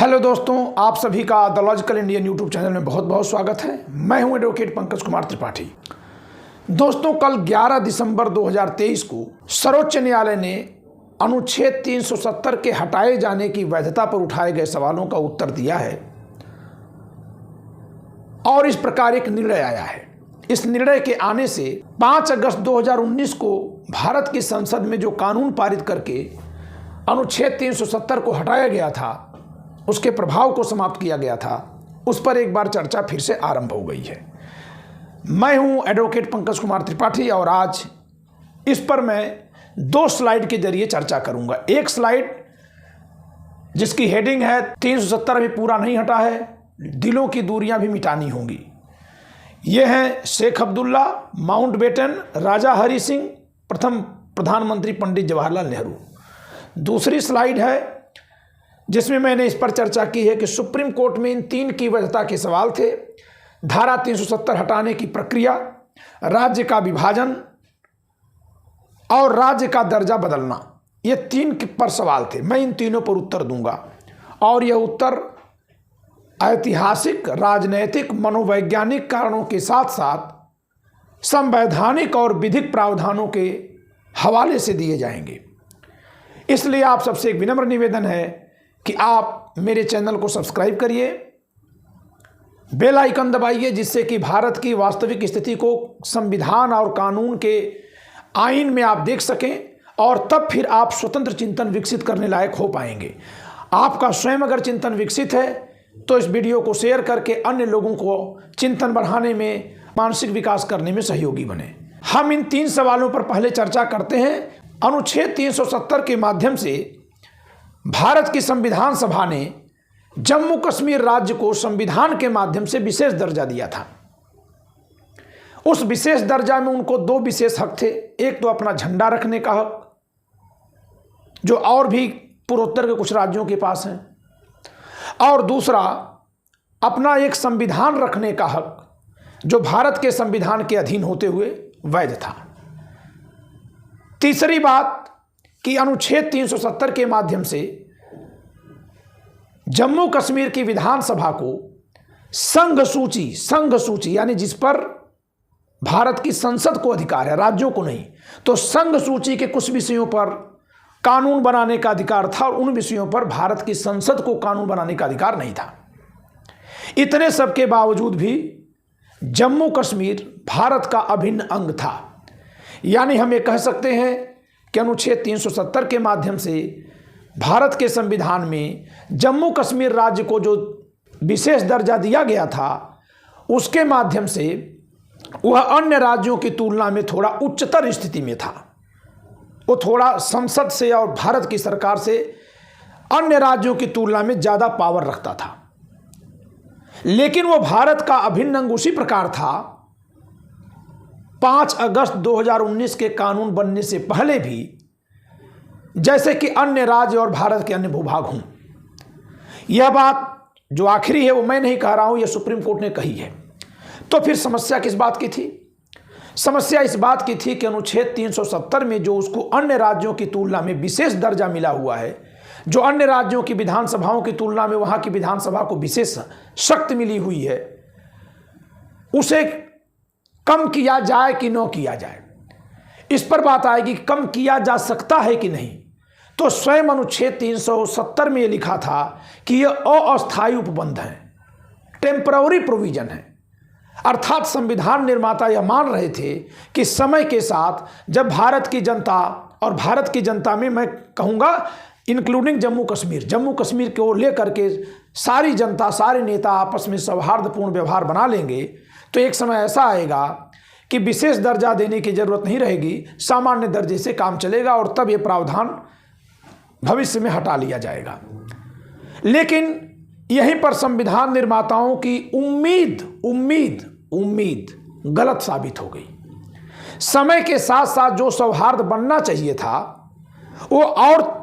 Hello दोस्तों, आप सभी का the logical Indian YouTube channel में बहुत बहुत स्वागत है। मैं हूं एडवोकेट पंकज कुमार त्रिपाठी। दोस्तों, कल 11 दिसंबर 2023 को सर्वोच्च न्यायालय ने अनुच्छेद 370 के हटाए जाने की वैधता पर उठाए गए सवालों का उत्तर दिया है और इस प्रकार एक निर्णय आया है। इस निर्णय के आने से 5 अगस्त 2019 को भारत की संसद में जो कानून पारित करके अनुच्छेद 370 को हटाया गया था, उसके प्रभाव को समाप्त किया गया था, उस पर एक बार चर्चा फिर से आरंभ हो गई है। मैं हूं एडवोकेट पंकज कुमार त्रिपाठी और आज इस पर मैं 2 स्लाइड के जरिए चर्चा करूंगा। एक स्लाइड जिसकी हेडिंग है 370 अभी पूरा नहीं हटा है, दिलों की दूरियां भी मिटानी होंगी। ये हैं शेख अब्दुल्ला, माउंटबेटन, राजा हरि सिंह, प्रथम प्रधानमंत्री पंडित जवाहरलाल नेहरू। दूसरी स्लाइड है जिसमें मैंने इस पर चर्चा की है कि सुप्रीम कोर्ट में इन 3 की वैधता के सवाल थे। धारा 370 हटाने की प्रक्रिया, राज्य का विभाजन और राज्य का दर्जा बदलना, ये 3 पर सवाल थे। मैं इन तीनों पर उत्तर दूंगा और यह उत्तर ऐतिहासिक, राजनैतिक, मनोवैज्ञानिक कारणों के साथ साथ संवैधानिक और विधिक प्रावधानों के हवाले से दिए जाएंगे। इसलिए आप सबसे एक विनम्र निवेदन है कि आप मेरे चैनल को सब्सक्राइब करिए, बेल आइकन दबाइए, जिससे कि भारत की वास्तविक स्थिति को संविधान और कानून के आईन में आप देख सकें और तब फिर आप स्वतंत्र चिंतन विकसित करने लायक हो पाएंगे। आपका स्वयं अगर चिंतन विकसित है तो इस वीडियो को शेयर करके अन्य लोगों को चिंतन बढ़ाने में, मानसिक विकास करने में सहयोगी बने। हम इन 3 सवालों पर पहले चर्चा करते हैं। अनुच्छेद 370 के माध्यम से भारत की संविधान सभा ने जम्मू कश्मीर राज्य को संविधान के माध्यम से विशेष दर्जा दिया था। उस विशेष दर्जा में उनको 2 विशेष हक थे। एक तो अपना झंडा रखने का हक, जो और भी पूर्वोत्तर के कुछ राज्यों के पास है, और दूसरा अपना एक संविधान रखने का हक, जो भारत के संविधान के अधीन होते हुए वैध था। तीसरी बात कि अनुच्छेद 370 के माध्यम से जम्मू कश्मीर की विधानसभा को संघ सूची यानी जिस पर भारत की संसद को अधिकार है, राज्यों को नहीं, तो संघ सूची के कुछ विषयों पर कानून बनाने का अधिकार था और उन विषयों पर भारत की संसद को कानून बनाने का अधिकार नहीं था। इतने सब के बावजूद भी जम्मू कश्मीर भारत का अभिन्न अंग था। यानी हम ये कह सकते हैं कि अनुच्छेद 370 के माध्यम से भारत के संविधान में जम्मू कश्मीर राज्य को जो विशेष दर्जा दिया गया था, उसके माध्यम से वह अन्य राज्यों की तुलना में थोड़ा उच्चतर स्थिति में था। वो थोड़ा संसद से और भारत की सरकार से अन्य राज्यों की तुलना में ज़्यादा पावर रखता था। लेकिन वो भारत का अभिन्न अंग उसी प्रकार था 5 अगस्त 2019 के कानून बनने से पहले भी, जैसे कि अन्य राज्य और भारत के अन्य भूभाग हों। यह बात जो आखिरी है वो मैं नहीं कह रहा हूं, यह सुप्रीम कोर्ट ने कही है। तो फिर समस्या किस बात की थी? समस्या इस बात की थी कि अनुच्छेद 370 में जो उसको अन्य राज्यों की तुलना में विशेष दर्जा मिला हुआ है, जो अन्य राज्यों की विधानसभाओं की तुलना में वहां की विधानसभा को विशेष शक्ति मिली हुई है, उसे कम किया जाए कि न किया जाए, इस पर बात आएगी। कम किया जा सकता है कि नहीं, तो स्वयं अनुच्छेद 370 में यह लिखा था कि यह अस्थायी उपबंध है, टेम्पररी प्रोविजन है। अर्थात संविधान निर्माता यह मान रहे थे कि समय के साथ जब भारत की जनता, और भारत की जनता में मैं कहूँगा इंक्लूडिंग जम्मू कश्मीर को लेकर के सारी जनता, सारे नेता आपस में सौहार्दपूर्ण व्यवहार बना लेंगे, तो एक समय ऐसा आएगा कि विशेष दर्जा देने की जरूरत नहीं रहेगी, सामान्य दर्जे से काम चलेगा और तब यह प्रावधान भविष्य में हटा लिया जाएगा। लेकिन यहीं पर संविधान निर्माताओं की उम्मीद गलत साबित हो गई। समय के साथ साथ जो सौहार्द बनना चाहिए था, वो और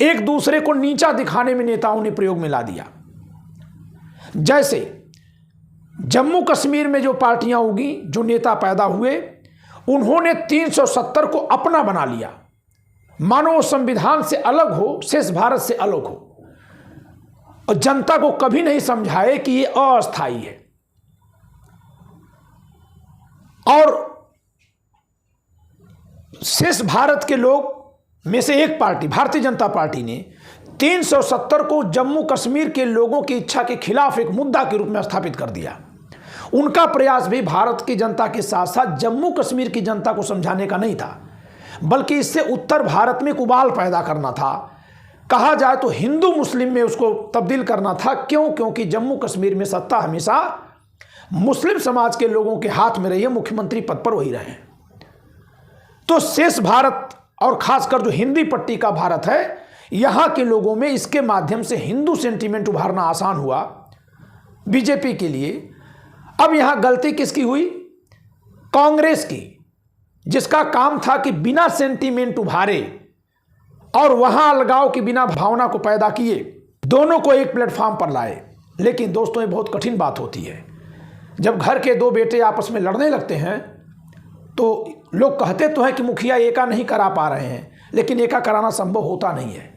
एक दूसरे को नीचा दिखाने में नेताओं ने प्रयोग में ला दिया। जैसे जम्मू कश्मीर में जो पार्टियां उगी, जो नेता पैदा हुए, उन्होंने 370 को अपना बना लिया, मानो वो संविधान से अलग हो, शेष भारत से अलग हो। और जनता को कभी नहीं समझाए कि ये अस्थायी है। और शेष भारत के लोग में से एक पार्टी भारतीय जनता पार्टी ने 370 को जम्मू कश्मीर के लोगों की इच्छा के खिलाफ एक मुद्दा के रूप में स्थापित कर दिया। उनका प्रयास भी भारत की जनता के साथ साथ जम्मू कश्मीर की जनता को समझाने का नहीं था, बल्कि इससे उत्तर भारत में एक उबाल पैदा करना था। कहा जाए तो हिंदू मुस्लिम में उसको तब्दील करना था। क्यों? क्योंकि जम्मू कश्मीर में सत्ता हमेशा मुस्लिम समाज के लोगों के हाथ में रही है, मुख्यमंत्री पद पर वही रहे। तो शेष भारत और खासकर जो हिंदी पट्टी का भारत है, यहां के लोगों में इसके माध्यम से हिंदू सेंटीमेंट उभारना आसान हुआ बीजेपी के लिए। अब यहां गलती किसकी हुई? कांग्रेस की, जिसका काम था कि बिना सेंटीमेंट उभारे और वहां अलगाव की बिना भावना को पैदा किए दोनों को एक प्लेटफॉर्म पर लाए। लेकिन दोस्तों, ये बहुत कठिन बात होती है। जब घर के दो बेटे आपस में लड़ने लगते हैं तो लोग कहते तो हैं कि मुखिया एका नहीं करा पा रहे हैं, लेकिन एका कराना संभव होता नहीं है।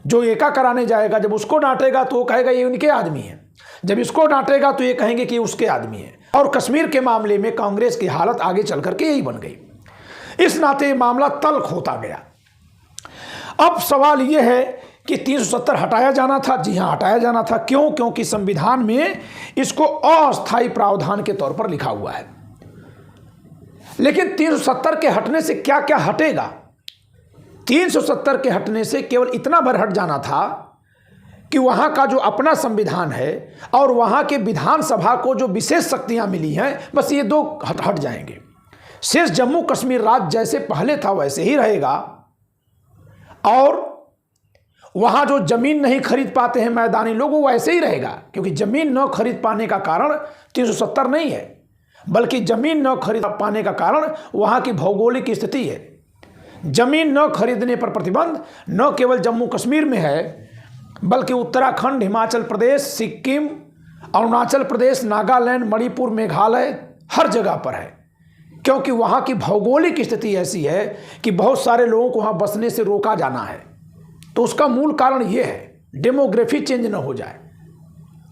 जो एका कराने जाएगा, जब उसको डांटेगा तो वो कहेगा ये उनके आदमी है, जब इसको डांटेगा तो ये कहेंगे कि उसके आदमी है। और कश्मीर के मामले में कांग्रेस की हालत आगे चल करके यही बन गई। इस नाते मामला तल्ख होता गया। अब सवाल यह है कि 370 हटाया जाना था। जी हां, हटाया जाना था। क्यों? क्योंकि संविधान में इसको अस्थायी प्रावधान के तौर पर लिखा हुआ है। लेकिन 370 के हटने से क्या क्या हटेगा? 370 के हटने से केवल इतना भर हट जाना था कि वहां का जो अपना संविधान है और वहां के विधानसभा को जो विशेष शक्तियां मिली हैं, बस ये दो हट जाएंगे। शेष जम्मू कश्मीर राज्य जैसे पहले था वैसे ही रहेगा। और वहां जो जमीन नहीं खरीद पाते हैं मैदानी लोग, वो वैसे ही रहेगा, क्योंकि जमीन न खरीद पाने का कारण 370 नहीं है, बल्कि जमीन न खरीद पाने का कारण वहां की भौगोलिक स्थिति है। जमीन न खरीदने पर प्रतिबंध न केवल जम्मू कश्मीर में है, बल्कि उत्तराखंड, हिमाचल प्रदेश, सिक्किम, अरुणाचल प्रदेश, नागालैंड, मणिपुर, मेघालय, हर जगह पर है। क्योंकि वहाँ की भौगोलिक स्थिति ऐसी है कि बहुत सारे लोगों को वहाँ बसने से रोका जाना है। तो उसका मूल कारण ये है, डेमोग्राफी चेंज न हो जाए।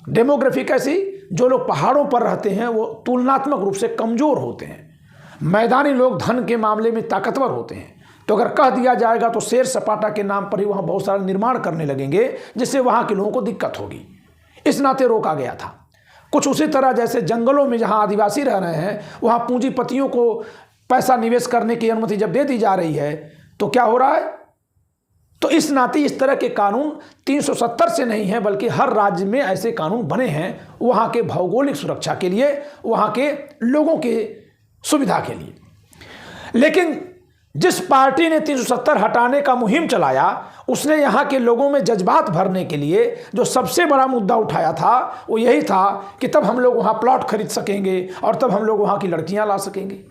डेमोग्राफी कैसी? जो लोग पहाड़ों पर रहते हैं वो तुलनात्मक रूप से कमज़ोर होते हैं, मैदानी लोग धन के मामले में ताकतवर होते हैं। तो अगर कह दिया जाएगा तो शेर सपाटा के नाम पर ही वहाँ बहुत सारा निर्माण करने लगेंगे, जिससे वहाँ के लोगों को दिक्कत होगी। इस नाते रोका गया था। कुछ उसी तरह जैसे जंगलों में जहाँ आदिवासी रह रहे हैं, वहाँ पूंजीपतियों को पैसा निवेश करने की अनुमति जब दे दी जा रही है, तो क्या हो रहा है? तो इस नाते इस तरह के कानून 370 से नहीं है, बल्कि हर राज्य में ऐसे कानून बने हैं वहाँ के भौगोलिक सुरक्षा के लिए, वहाँ के लोगों के सुविधा के लिए। लेकिन जिस पार्टी ने 370 हटाने का मुहिम चलाया, उसने यहाँ के लोगों में जज्बात भरने के लिए जो सबसे बड़ा मुद्दा उठाया था वो यही था कि तब हम लोग वहाँ प्लॉट खरीद सकेंगे और तब हम लोग वहाँ की लड़कियाँ ला सकेंगे।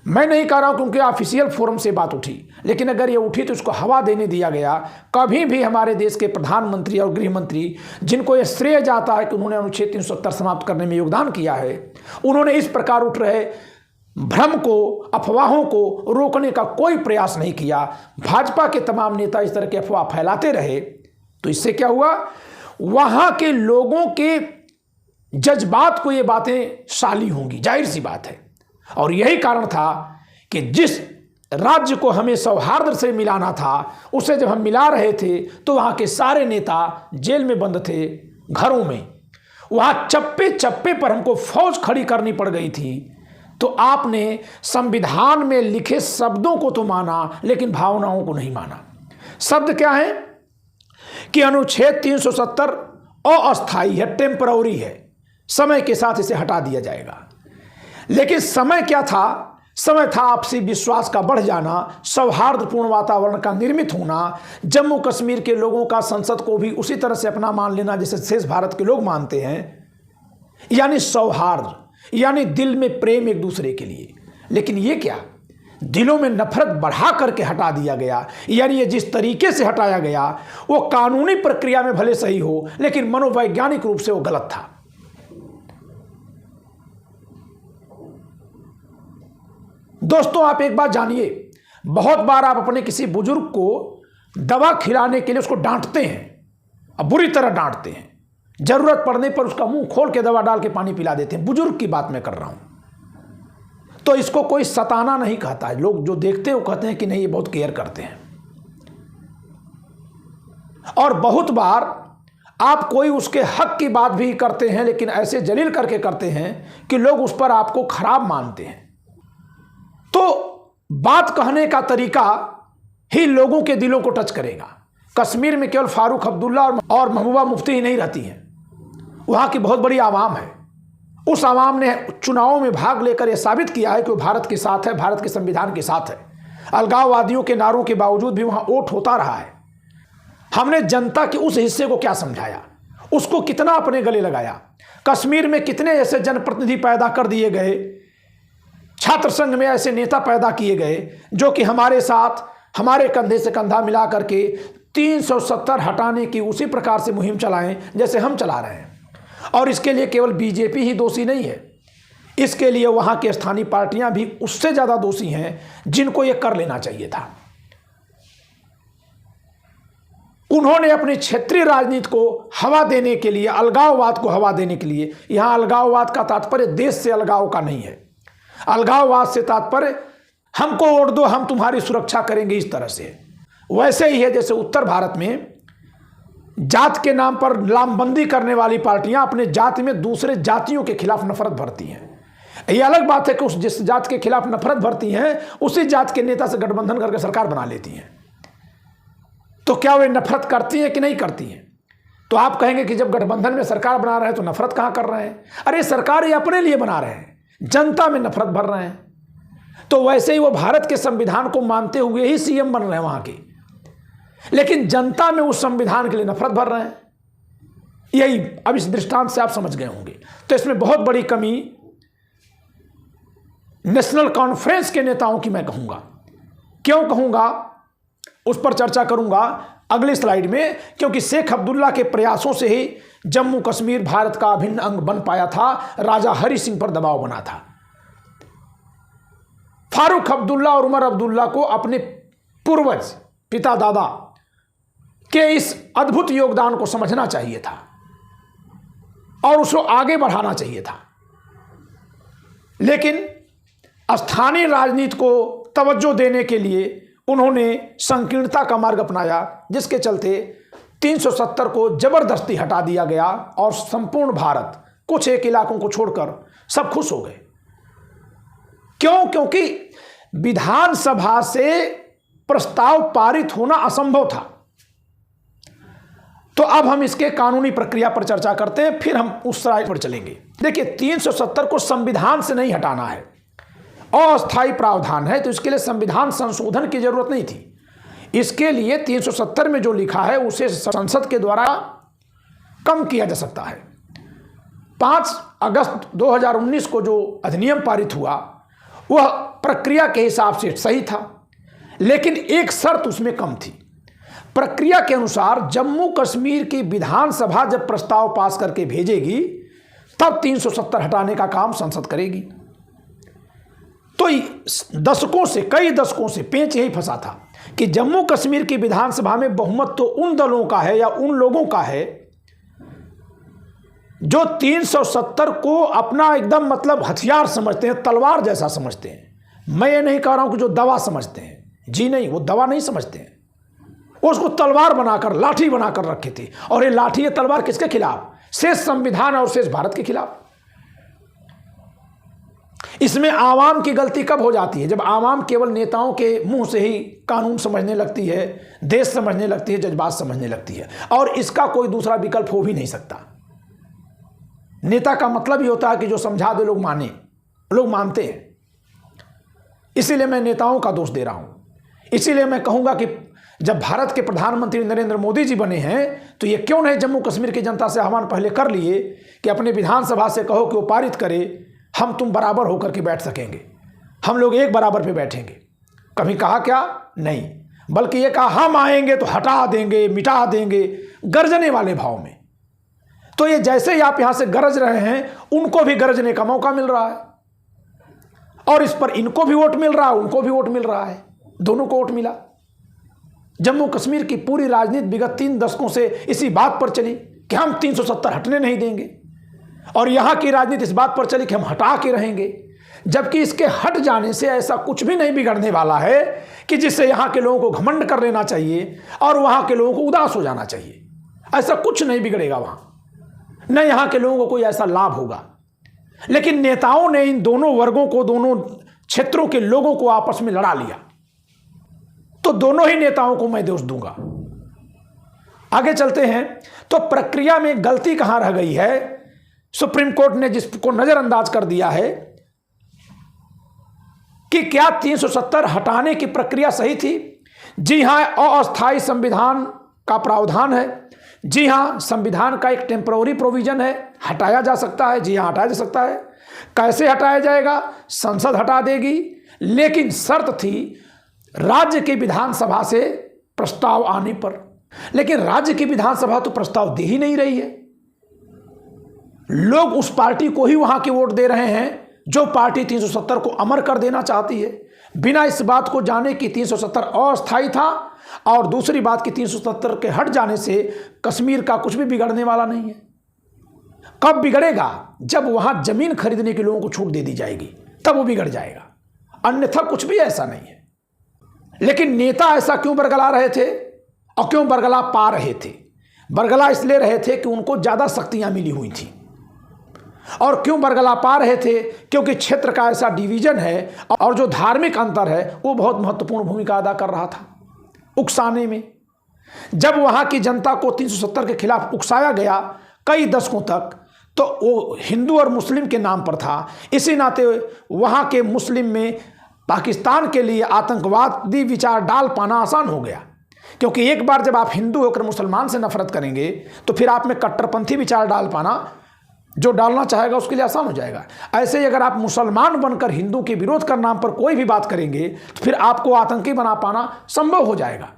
मैं नहीं कह रहा हूँ क्योंकि ऑफिशियल फोरम से बात उठी, लेकिन अगर ये उठी तो उसको हवा देने दिया गया। कभी भी हमारे देश के प्रधानमंत्री और गृह मंत्री, जिनको ये श्रेय जाता है कि उन्होंने अनुच्छेद 370 समाप्त करने में योगदान किया है, उन्होंने इस प्रकार उठ रहे भ्रम को, अफवाहों को रोकने का कोई प्रयास नहीं किया। भाजपा के तमाम नेता इस तरह के अफवाह फैलाते रहे, तो इससे क्या हुआ? वहां के लोगों के जज्बात को ये बातें साली होंगी, जाहिर सी बात है। और यही कारण था कि जिस राज्य को हमें सौहार्द से मिलाना था, उसे जब हम मिला रहे थे तो वहां के सारे नेता जेल में बंद थे, घरों में। वहां चप्पे चप्पे पर हमको फौज खड़ी करनी पड़ गई थी। तो आपने संविधान में लिखे शब्दों को तो माना, लेकिन भावनाओं को नहीं माना। शब्द क्या है कि अनुच्छेद 370 अस्थायी है, टेम्पररी है, समय के साथ इसे हटा दिया जाएगा। लेकिन समय क्या था? समय था आपसी विश्वास का बढ़ जाना, सौहार्दपूर्ण वातावरण का निर्मित होना, जम्मू कश्मीर के लोगों का संसद को भी उसी तरह से अपना मान लेना जैसे शेष भारत के लोग मानते हैं, यानी सौहार्द, यानी दिल में प्रेम एक दूसरे के लिए। लेकिन ये क्या? दिलों में नफरत बढ़ा करके हटा दिया गया। यानी ये जिस तरीके से हटाया गया वो कानूनी प्रक्रिया में भले सही हो, लेकिन मनोवैज्ञानिक रूप से वो गलत था। दोस्तों, आप एक बात जानिए, बहुत बार आप अपने किसी बुजुर्ग को दवा खिलाने के लिए उसको डांटते हैं, अब बुरी तरह डांटते हैं, जरूरत पड़ने पर उसका मुंह खोल के दवा डाल के पानी पिला देते हैं। बुजुर्ग की बात मैं कर रहा हूं। तो इसको कोई सताना नहीं कहता है। लोग जो देखते हैं वो कहते हैं कि नहीं, ये बहुत केयर करते हैं। और बहुत बार आप कोई उसके हक की बात भी करते हैं, लेकिन ऐसे जलील करके करते हैं कि लोग उस पर आपको खराब मानते हैं। तो बात कहने का तरीका ही लोगों के दिलों को टच करेगा। कश्मीर में केवल फारूक अब्दुल्ला और महबूबा मुफ्ती ही नहीं रहती हैं, वहाँ की बहुत बड़ी आवाम है। उस आवाम ने चुनावों में भाग लेकर यह साबित किया है कि वो भारत के साथ है, भारत के संविधान के साथ है। अलगाववादियों के नारों के बावजूद भी वहाँ वोट होता रहा है। हमने जनता के उस हिस्से को क्या समझाया, उसको कितना अपने गले लगाया। कश्मीर में कितने ऐसे जनप्रतिनिधि पैदा कर दिए गए, छात्र संघ में ऐसे नेता पैदा किए गए जो कि हमारे साथ, हमारे कंधे से कंधा मिला करके 370 हटाने की उसी प्रकार से मुहिम चलाएं जैसे हम चला रहे हैं। और इसके लिए केवल बीजेपी ही दोषी नहीं है, इसके लिए वहाँ की स्थानीय पार्टियां भी उससे ज़्यादा दोषी हैं, जिनको ये कर लेना चाहिए था। उन्होंने अपनी क्षेत्रीय राजनीति को हवा देने के लिए, अलगाववाद को हवा देने के लिए, यहाँ अलगाववाद का तात्पर्य देश से अलगाव का नहीं है। अलगाववाद से तात्पर्य हमको वोट दो, हम तुम्हारी सुरक्षा करेंगे, इस तरह से। वैसे ही है जैसे उत्तर भारत में जात के नाम पर लामबंदी करने वाली पार्टियां अपने जाति में दूसरे जातियों के खिलाफ नफरत भरती हैं। ये अलग बात है कि उस जिस जात के खिलाफ नफरत भरती हैं उसी जात के नेता से गठबंधन करके सरकार बना लेती हैं। तो क्या वे नफरत करती हैं कि नहीं करती हैं? तो आप कहेंगे कि जब गठबंधन में सरकार बना रहे हैं तो नफरत कहाँ कर रहे हैं? अरे सरकार ये अपने लिए बना रहे हैं, जनता में नफरत भर रहे हैं। तो वैसे ही वो भारत के संविधान को मानते हुए ही सीएम बन रहे हैं वहां के, लेकिन जनता में उस संविधान के लिए नफरत भर रहे हैं। यही अब इस दृष्टांत से आप समझ गए होंगे। तो इसमें बहुत बड़ी कमी नेशनल कॉन्फ्रेंस के नेताओं की मैं कहूंगा। क्यों कहूंगा, उस पर चर्चा करूंगा अगली स्लाइड में, क्योंकि शेख अब्दुल्ला के प्रयासों से ही जम्मू कश्मीर भारत का अभिन्न अंग बन पाया था। राजा हरि सिंह पर दबाव बना था। फारूक अब्दुल्ला और उमर अब्दुल्ला को अपने पूर्वज, पिता दादा के इस अद्भुत योगदान को समझना चाहिए था और उसको आगे बढ़ाना चाहिए था। लेकिन स्थानीय राजनीति को तवज्जो देने के लिए उन्होंने संकीर्णता का मार्ग अपनाया, जिसके चलते 370 को जबरदस्ती हटा दिया गया और संपूर्ण भारत, कुछ एक इलाकों को छोड़कर सब खुश हो गए। क्यों? क्योंकि विधानसभा से प्रस्ताव पारित होना असंभव था। तो अब हम इसके कानूनी प्रक्रिया पर चर्चा करते हैं, फिर हम उस स्लाइड पर चलेंगे। देखिए, 370 को संविधान से नहीं हटाना है, अस्थायी प्रावधान है, तो इसके लिए संविधान संशोधन की जरूरत नहीं थी। इसके लिए 370 में जो लिखा है उसे संसद के द्वारा कम किया जा सकता है। 5 अगस्त 2019 को जो अधिनियम पारित हुआ वह प्रक्रिया के हिसाब से सही था, लेकिन एक शर्त उसमें कम थी। प्रक्रिया के अनुसार जम्मू कश्मीर की विधानसभा जब प्रस्ताव पास करके भेजेगी तब 370 हटाने का काम संसद करेगी। तो दशकों से, कई दशकों से पेंच यही फंसा था कि जम्मू कश्मीर की विधानसभा में बहुमत तो उन दलों का है या उन लोगों का है जो 370 को अपना एकदम मतलब हथियार समझते हैं, तलवार जैसा समझते हैं। मैं ये नहीं कह रहा हूं कि जो दवा समझते हैं, जी नहीं, वो दवा नहीं समझते हैं, उसको तलवार बनाकर, लाठी बनाकर रखे थे। और ये लाठी, ये तलवार किसके खिलाफ? शेष संविधान और शेष भारत के खिलाफ। इसमें आवाम की गलती कब हो जाती है? जब आवाम केवल नेताओं के मुंह से ही कानून समझने लगती है, देश समझने लगती है, जज्बात समझने लगती है, और इसका कोई दूसरा विकल्प हो भी नहीं सकता। नेता का मतलब ही होता है कि जो समझा दे लोग माने, लोग मानते हैं। इसीलिए मैं नेताओं का दोष दे रहा हूं। इसीलिए मैं कहूंगा कि जब भारत के प्रधानमंत्री नरेंद्र मोदी जी बने हैं तो ये क्यों नहीं जम्मू कश्मीर की जनता से आह्वान पहले कर लिए कि अपने विधानसभा से कहो कि वो पारित करे, हम तुम बराबर होकर के बैठ सकेंगे, हम लोग एक बराबर पे बैठेंगे। कभी कहा क्या? नहीं, बल्कि ये कहा हम आएंगे तो हटा देंगे, मिटा देंगे, गरजने वाले भाव में। तो ये जैसे ही आप यहां से गरज रहे हैं, उनको भी गरजने का मौका मिल रहा है, और इस पर इनको भी वोट मिल रहा है, उनको भी वोट मिल रहा है, दोनों को वोट मिला। जम्मू कश्मीर की पूरी राजनीति विगत 3 दशकों से इसी बात पर चली कि हम 370 हटने नहीं देंगे, और यहाँ की राजनीति इस बात पर चली कि हम हटा के रहेंगे, जबकि इसके हट जाने से ऐसा कुछ भी नहीं बिगड़ने वाला है कि जिससे यहाँ के लोगों को घमंड कर लेना चाहिए और वहाँ के लोगों को उदास हो जाना चाहिए। ऐसा कुछ नहीं बिगड़ेगा वहाँ, न यहाँ के लोगों को कोई ऐसा लाभ होगा। लेकिन नेताओं ने इन दोनों वर्गों को, दोनों क्षेत्रों के लोगों को आपस में लड़ा लिया, तो दोनों ही नेताओं को मैं दोष दूंगा। आगे चलते हैं तो प्रक्रिया में गलती कहां रह गई है। सुप्रीम कोर्ट ने जिसको नजरअंदाज कर दिया है कि क्या 370 हटाने की प्रक्रिया सही थी। जी हां, अस्थायी संविधान का प्रावधान है। जी हां, संविधान का एक टेम्पररी प्रोविजन है, हटाया जा सकता है। जी हां, हटाया जा सकता है। कैसे हटाया जाएगा? संसद हटा देगी, लेकिन शर्त थी राज्य की विधानसभा से प्रस्ताव आने पर। लेकिन राज्य की विधानसभा तो प्रस्ताव दे ही नहीं रही है। लोग उस पार्टी को ही वहां के वोट दे रहे हैं जो पार्टी 370 को अमर कर देना चाहती है, बिना इस बात को जाने कि 370 अस्थायी था, और दूसरी बात कि 370 के हट जाने से कश्मीर का कुछ भी बिगड़ने वाला नहीं है। कब बिगड़ेगा? जब वहां जमीन खरीदने के लोगों को छूट दे दी जाएगी, तब वो बिगड़ जाएगा, अन्यथा कुछ भी ऐसा नहीं है। लेकिन नेता ऐसा क्यों बरगला रहे थे और क्यों बरगला पा रहे थे? बरगला इसलिए रहे थे कि उनको ज्यादा शक्तियां मिली हुई थी। और क्यों बरगला पा रहे थे? क्योंकि क्षेत्र का ऐसा डिवीजन है और जो धार्मिक अंतर है वो बहुत महत्वपूर्ण भूमिका अदा कर रहा था उकसाने में। जब वहां की जनता को 370 के खिलाफ उकसाया गया कई दशकों तक, तो वो हिंदू और मुस्लिम के नाम पर था। इसी नाते वहां के मुस्लिम में पाकिस्तान के लिए आतंकवादी विचार डाल पाना आसान हो गया, क्योंकि एक बार जब आप हिंदू होकर मुसलमान से नफरत करेंगे तो फिर आप में कट्टरपंथी विचार डाल पाना, जो डालना चाहेगा उसके लिए आसान हो जाएगा। ऐसे ही अगर आप मुसलमान बनकर हिंदू के विरोध कर नाम पर कोई भी बात करेंगे तो फिर आपको आतंकी बना पाना संभव हो जाएगा।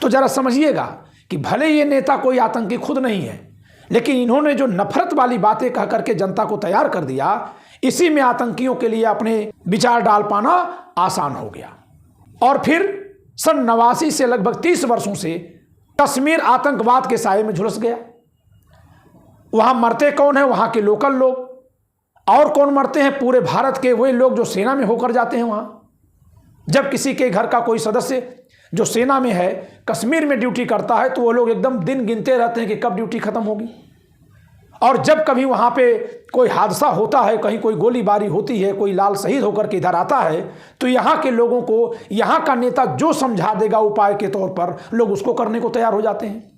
तो जरा समझिएगा कि भले ये नेता कोई आतंकी खुद नहीं है, लेकिन इन्होंने जो नफरत वाली बातें कह करके जनता को तैयार कर दिया, इसी में आतंकियों के लिए अपने विचार डाल पाना आसान हो गया। और फिर सन 89 से लगभग 30 वर्षों से कश्मीर आतंकवाद के साए में झुलस गया। वहां मरते कौन है? वहां के लोकल लोग। और कौन मरते हैं? पूरे भारत के वही लोग जो सेना में होकर जाते हैं वहां। जब किसी के घर का कोई सदस्य जो सेना में है कश्मीर में ड्यूटी करता है, तो वो लोग एकदम दिन गिनते रहते हैं कि कब ड्यूटी खत्म होगी। और जब कभी वहां पे कोई हादसा होता है, कहीं कोई गोलीबारी होती है, कोई लाल शहीद होकर के इधर आता है, तो यहाँ के लोगों को यहाँ का नेता जो समझा देगा उपाय के तौर पर, लोग उसको करने को तैयार हो जाते हैं।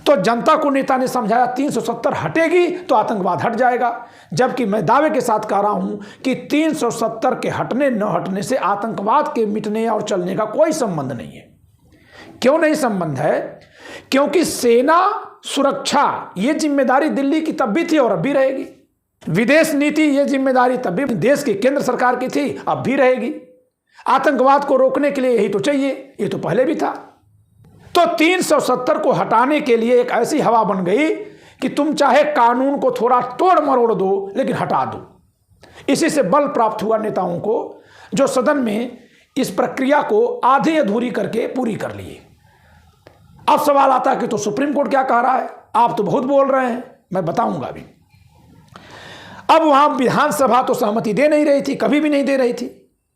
तो जनता को नेता ने समझाया 370 हटेगी तो आतंकवाद हट जाएगा, जबकि मैं दावे के साथ कह रहा हूं कि 370 के हटने न हटने से आतंकवाद के मिटने और चलने का कोई संबंध नहीं है। क्यों नहीं संबंध है? क्योंकि सेना सुरक्षा ये जिम्मेदारी दिल्ली की तब भी थी और अब भी रहेगी। विदेश नीति ये जिम्मेदारी तब भी देश की केंद्र सरकार की थी, अब भी रहेगी। आतंकवाद को रोकने के लिए यही तो चाहिए, ये तो पहले भी था। तो 370 को हटाने के लिए एक ऐसी हवा बन गई कि तुम चाहे कानून को थोड़ा तोड़ मरोड़ दो, लेकिन हटा दो। इसी से बल प्राप्त हुआ नेताओं को, जो सदन में इस प्रक्रिया को आधी अधूरी करके पूरी कर लिए। अब सवाल आता है कि तो सुप्रीम कोर्ट क्या कह रहा है? आप तो बहुत बोल रहे हैं, मैं बताऊंगा अभी। अब वहां विधानसभा तो सहमति दे नहीं रही थी, कभी भी नहीं दे रही थी,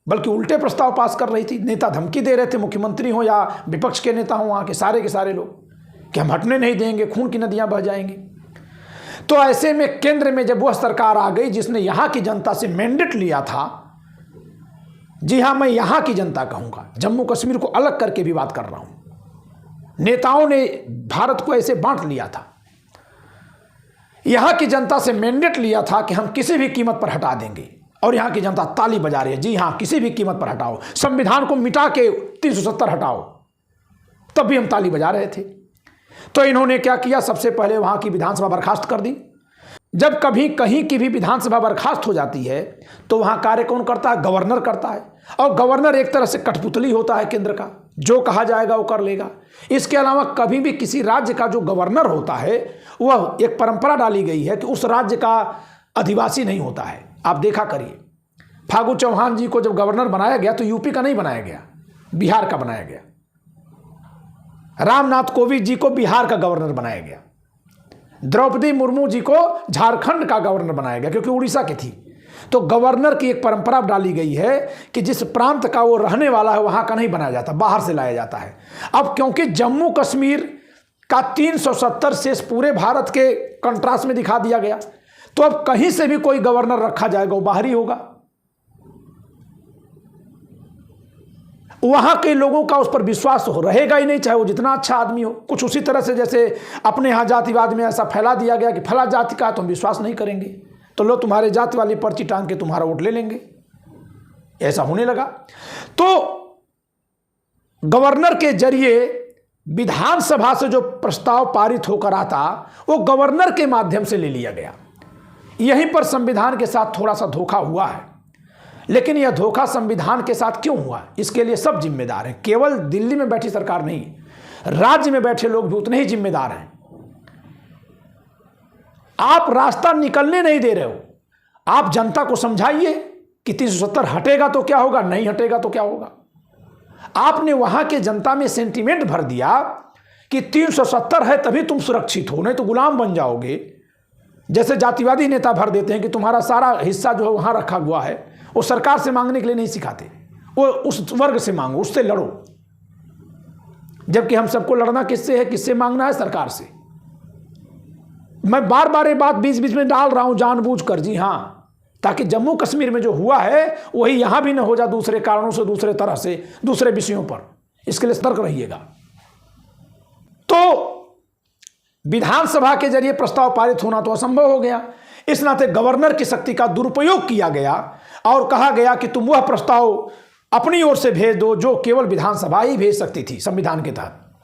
बल्कि उल्टे प्रस्ताव पास कर रही थी। नेता धमकी दे रहे थे, मुख्यमंत्री हो या विपक्ष के नेता हो, वहां के सारे लोग, कि हम हटने नहीं देंगे, खून की नदियां बह जाएंगी। तो ऐसे में केंद्र में जब वह सरकार आ गई जिसने यहां की जनता से मैंडेट लिया था, जी हां, मैं यहां की जनता कहूंगा, जम्मू कश्मीर को अलग करके भी बात कर रहा हूं। नेताओं ने भारत को ऐसे बांट लिया था। यहां की जनता से मैंडेट लिया था कि हम किसी भी कीमत पर हटा देंगे, और यहां की जनता ताली बजा रही है। जी हां, किसी भी कीमत पर हटाओ, संविधान को मिटा के 370 हटाओ, तब भी हम ताली बजा रहे थे। तो इन्होंने क्या किया? सबसे पहले वहां की विधानसभा बर्खास्त कर दी। जब कभी कहीं की भी विधानसभा बर्खास्त हो जाती है तो वहां कार्य कौन करता है? गवर्नर करता है। और गवर्नर एक तरह से कठपुतली होता है केंद्र का, जो कहा जाएगा वो कर लेगा। इसके अलावा कभी भी किसी राज्य का जो गवर्नर होता है, वह एक परंपरा डाली गई है कि उस राज्य का अधिवासी नहीं होता है। आप देखा करिए, फागू चौहान जी को जब गवर्नर बनाया गया तो यूपी का नहीं बनाया गया, बिहार का बनाया गया। रामनाथ कोविंद जी को बिहार का गवर्नर बनाया गया, द्रौपदी मुर्मू जी को झारखंड का गवर्नर बनाया गया क्योंकि उड़ीसा की थी। तो गवर्नर की एक परंपरा डाली गई है कि जिस प्रांत का वो रहने वाला है वहां का नहीं बनाया जाता, बाहर से लाया जाता है। अब क्योंकि जम्मू कश्मीर का 370 शेष पूरे भारत के कंट्रास्ट में दिखा दिया गया, तो अब कहीं से भी कोई गवर्नर रखा जाएगा वो बाहरी होगा। वहां के लोगों का उस पर विश्वास रहेगा ही नहीं, चाहे वो जितना अच्छा आदमी हो। कुछ उसी तरह से जैसे अपने यहां जातिवाद में ऐसा फैला दिया गया कि फला जाति का तो हम विश्वास नहीं करेंगे, तो लो तुम्हारे जाति वाली पर्ची टांग के तुम्हारा वोट ले लेंगे, ऐसा होने लगा। तो गवर्नर के जरिए विधानसभा से जो प्रस्ताव पारित होकर आता वो गवर्नर के माध्यम से ले लिया गया। यहीं पर संविधान के साथ थोड़ा सा धोखा हुआ है, लेकिन यह धोखा संविधान के साथ क्यों हुआ इसके लिए सब जिम्मेदार हैं। केवल दिल्ली में बैठी सरकार नहीं, राज्य में बैठे लोग भी उतने ही जिम्मेदार हैं। आप रास्ता निकलने नहीं दे रहे हो। आप जनता को समझाइए कि 370 हटेगा तो क्या होगा, नहीं हटेगा तो क्या होगा। आपने वहां के जनता में सेंटीमेंट भर दिया कि 370 है तभी तुम सुरक्षित हो, नहीं तो गुलाम बन जाओगे। जैसे जातिवादी नेता भर देते हैं कि तुम्हारा सारा हिस्सा जो है वहां रखा हुआ है, वो सरकार से मांगने के लिए नहीं सिखाते, वो उस वर्ग से मांगो, उससे लड़ो। जबकि हम सबको लड़ना किससे है, किससे मांगना है, सरकार से। मैं बार बार ये बात बीच बीच में डाल रहा हूं जानबूझकर, जी हां, ताकि जम्मू कश्मीर में जो हुआ है वही यहां भी न हो जाए, दूसरे कारणों से, दूसरे तरह से, दूसरे विषयों पर। इसके लिए सतर्क रहिएगा। तो विधानसभा के जरिए प्रस्ताव पारित होना तो असंभव हो गया। इस नाते गवर्नर की शक्ति का दुरुपयोग किया गया और कहा गया कि तुम वह प्रस्ताव अपनी ओर से भेज दो जो केवल विधानसभा ही भेज सकती थी संविधान के तहत।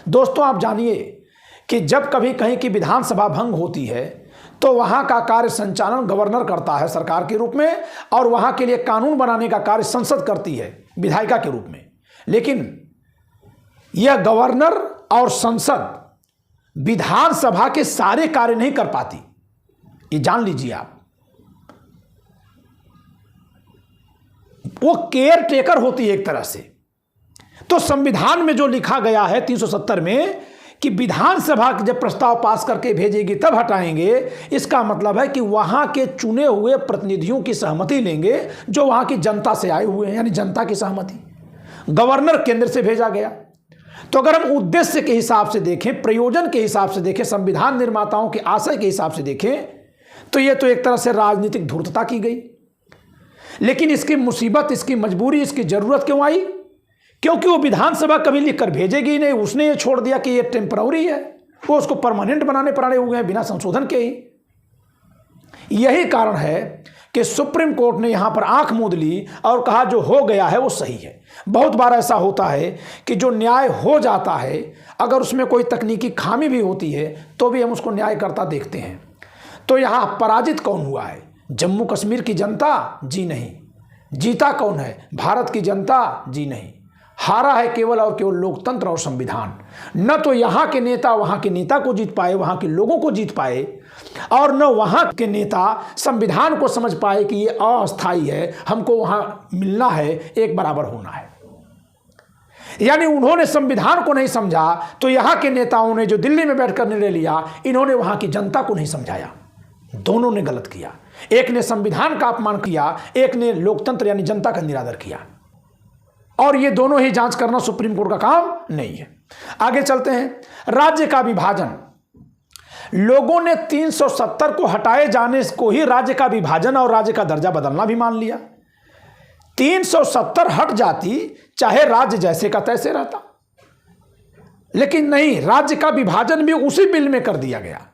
दोस्तों, आप जानिए कि जब कभी कहीं की विधानसभा भंग होती है तो वहां का कार्य संचालन गवर्नर करता है सरकार के रूप में, और वहां के लिए कानून बनाने का कार्य संसद करती है विधायिका के रूप में। लेकिन यह गवर्नर और संसद विधानसभा के सारे कार्य नहीं कर पाती, ये जान लीजिए आप। वो केयर टेकर होती है एक तरह से। तो संविधान में जो लिखा गया है 370 में कि विधानसभा जब प्रस्ताव पास करके भेजेगी तब हटाएंगे, इसका मतलब है कि वहां के चुने हुए प्रतिनिधियों की सहमति लेंगे जो वहां की जनता से आए हुए हैं, यानी जनता की सहमति। गवर्नर केंद्र से भेजा गया। तो अगर हम उद्देश्य के हिसाब से देखें, प्रयोजन के हिसाब से देखें, संविधान निर्माताओं के आशय के हिसाब से देखें, तो यह तो एक तरह से राजनीतिक धूर्तता की गई। लेकिन इसकी मुसीबत, इसकी मजबूरी, इसकी जरूरत क्यों आई? क्योंकि वो विधानसभा कभी लिखकर भेजेगी नहीं। उसने ये छोड़ दिया कि ये टेम्पररी है, वो उसको परमानेंट बनाने पर अड़े हुए हैं बिना संशोधन के ही। यही कारण है कि सुप्रीम कोर्ट ने यहां पर आंख मूंद ली और कहा जो हो गया है वो सही है। बहुत बार ऐसा होता है कि जो न्याय हो जाता है, अगर उसमें कोई तकनीकी खामी भी होती है तो भी हम उसको न्याय करता देखते हैं। तो यहां पराजित कौन हुआ है? जम्मू कश्मीर की जनता? जी नहीं। जीता कौन है? भारत की जनता? जी नहीं। हारा है केवल और केवल लोकतंत्र और संविधान। न तो यहाँ के नेता वहाँ के नेता को जीत पाए, वहाँ के लोगों को जीत पाए, और न वहाँ के नेता संविधान को समझ पाए कि ये अस्थायी है, हमको वहाँ मिलना है, एक बराबर होना है। यानी उन्होंने संविधान को नहीं समझा, तो यहाँ के नेताओं ने जो दिल्ली में बैठकर निर्णय लिया, इन्होंने वहाँ की जनता को नहीं समझाया। दोनों ने गलत किया। एक ने संविधान का अपमान किया, एक ने लोकतंत्र यानी जनता का निरादर किया। और ये दोनों ही जांच करना सुप्रीम कोर्ट का काम नहीं है। आगे चलते हैं। राज्य का विभाजन। लोगों ने 370 को हटाए जाने को ही राज्य का विभाजन और राज्य का दर्जा बदलना भी मान लिया। 370 हट जाती, चाहे राज्य जैसे का तैसे रहता। लेकिन नहीं, राज्य का विभाजन भी उसी बिल में कर दिया गया।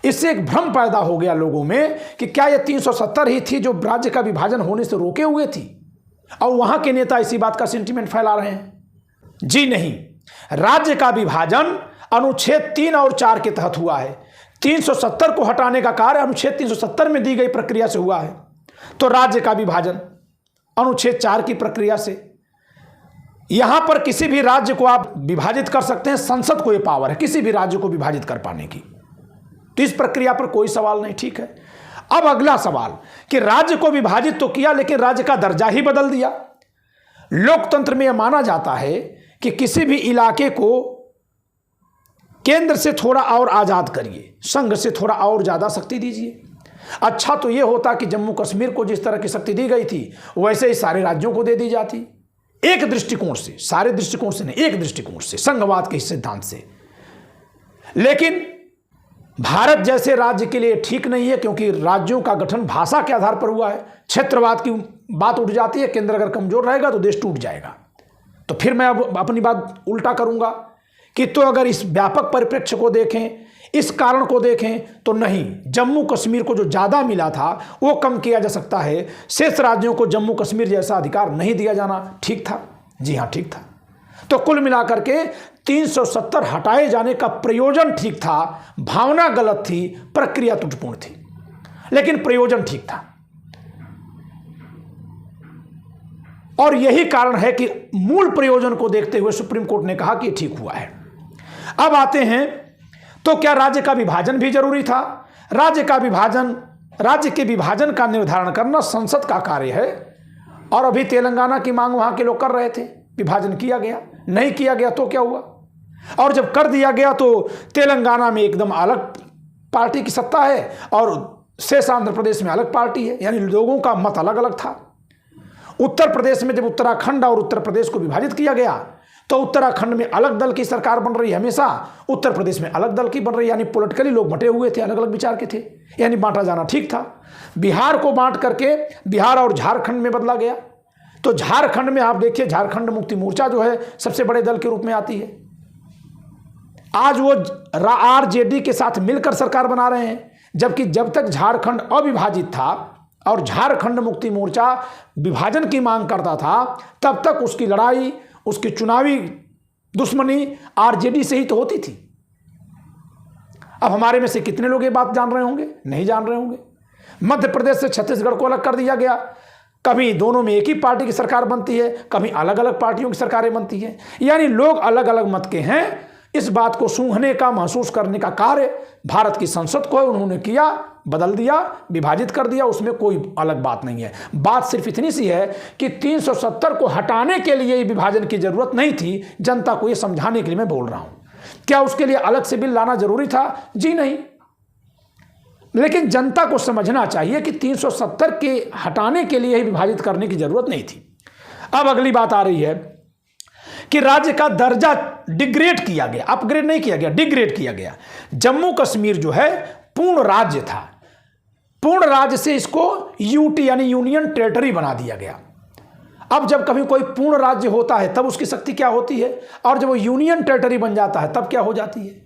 इससे एक भ्रम पैदा हो गया लोगों में कि क्या यह 370 ही थी जो राज्य का विभाजन होने से रोके हुए थी, और वहां के नेता इसी बात का सेंटीमेंट फैला रहे हैं। जी नहीं, राज्य का विभाजन अनुच्छेद 3 और 4 के तहत हुआ है। 370 को हटाने का कार्य अनुच्छेद 370 में दी गई प्रक्रिया से हुआ है। तो राज्य का विभाजन अनुच्छेद 4 की प्रक्रिया से। यहां पर किसी भी राज्य को आप विभाजित कर सकते हैं, संसद को यह पावर है किसी भी राज्य को विभाजित कर पाने की। तो इस प्रक्रिया पर कोई सवाल नहीं, ठीक है। अब अगला सवाल कि राज्य को विभाजित तो किया, लेकिन राज्य का दर्जा ही बदल दिया। लोकतंत्र में यह माना जाता है कि किसी भी इलाके को केंद्र से थोड़ा और आज़ाद करिए, संघ से थोड़ा और ज़्यादा शक्ति दीजिए। अच्छा तो ये होता कि जम्मू कश्मीर को जिस तरह की शक्ति दी गई थी वैसे ही सारे राज्यों को दे दी जाती, एक दृष्टिकोण से, सारे दृष्टिकोण से नहीं, एक दृष्टिकोण से, संघवाद के सिद्धांत से। लेकिन भारत जैसे राज्य के लिए ठीक नहीं है, क्योंकि राज्यों का गठन भाषा के आधार पर हुआ है। क्षेत्रवाद की बात उठ जाती है, केंद्र अगर कमजोर रहेगा तो देश टूट जाएगा। तो फिर मैं अब अपनी बात उल्टा करूंगा कि तो अगर इस व्यापक परिप्रेक्ष्य को देखें, इस कारण को देखें, तो नहीं, जम्मू कश्मीर को जो ज़्यादा मिला था वो कम किया जा सकता है। शेष राज्यों को जम्मू कश्मीर जैसा अधिकार नहीं दिया जाना ठीक था। जी हाँ, ठीक था। तो कुल मिलाकर के 370 हटाए जाने का प्रयोजन ठीक था, भावना गलत थी, प्रक्रिया त्रुटिपूर्ण थी, लेकिन प्रयोजन ठीक था। और यही कारण है कि मूल प्रयोजन को देखते हुए सुप्रीम कोर्ट ने कहा कि ठीक हुआ है। अब आते हैं, तो क्या राज्य का विभाजन भी जरूरी था? राज्य के विभाजन का निर्धारण करना संसद का कार्य है। और अभी तेलंगाना की मांग वहां के लोग कर रहे थे, विभाजन किया गया, नहीं किया गया तो क्या हुआ? और जब कर दिया गया तो तेलंगाना में एकदम अलग पार्टी की सत्ता है और शेष आंध्र प्रदेश में अलग पार्टी है, यानी लोगों का मत अलग अलग था। उत्तर प्रदेश में जब उत्तराखंड और उत्तर प्रदेश को विभाजित किया गया तो उत्तराखंड में अलग दल की सरकार बन रही है हमेशा, उत्तर प्रदेश में अलग दल की बन रही, यानी पॉलिटिकली लोग बंटे हुए थे, अलग अलग विचार के थे, यानी बांटा जाना ठीक था। बिहार को बांट करके बिहार और झारखंड में बदला गया। तो झारखंड में आप देखिए, झारखंड मुक्ति मोर्चा जो है सबसे बड़े दल के रूप में आती है। आज वो आरजेडी के साथ मिलकर सरकार बना रहे हैं, जबकि जब तक झारखंड अविभाजित था और झारखंड मुक्ति मोर्चा विभाजन की मांग करता था, तब तक उसकी लड़ाई, उसकी चुनावी दुश्मनी आरजेडी से ही तो होती थी। अब हमारे में से कितने लोग ये बात जान रहे होंगे? नहीं जान रहे होंगे। मध्य प्रदेश से छत्तीसगढ़ को अलग कर दिया गया, कभी दोनों में एक ही पार्टी की सरकार बनती है, कभी अलग अलग पार्टियों की सरकारें बनती हैं, यानी लोग अलग अलग मत के हैं। इस बात को सूंघने का, महसूस करने का कार्य भारत की संसद को है, उन्होंने किया, बदल दिया, विभाजित कर दिया, उसमें कोई अलग बात नहीं है। बात सिर्फ इतनी सी है कि 370 को हटाने के लिए विभाजन की जरूरत नहीं थी, जनता को यह समझाने के लिए मैं बोल रहा हूं। क्या उसके लिए अलग से बिल लाना जरूरी था? जी नहीं, लेकिन जनता को समझना चाहिए कि 370 के हटाने के लिए ही विभाजित करने की जरूरत नहीं थी। अब अगली बात आ रही है कि राज्य का दर्जा डिग्रेड किया गया, अपग्रेड नहीं किया गया, डिग्रेड किया गया। जम्मू कश्मीर जो है पूर्ण राज्य था, पूर्ण राज्य से इसको यूटी यानी यूनियन टेरिटरी बना दिया गया। अब जब कभी कोई पूर्ण राज्य होता है तब उसकी शक्ति क्या होती है, और जब वो यूनियन टेरिटरी बन जाता है तब क्या हो जाती है,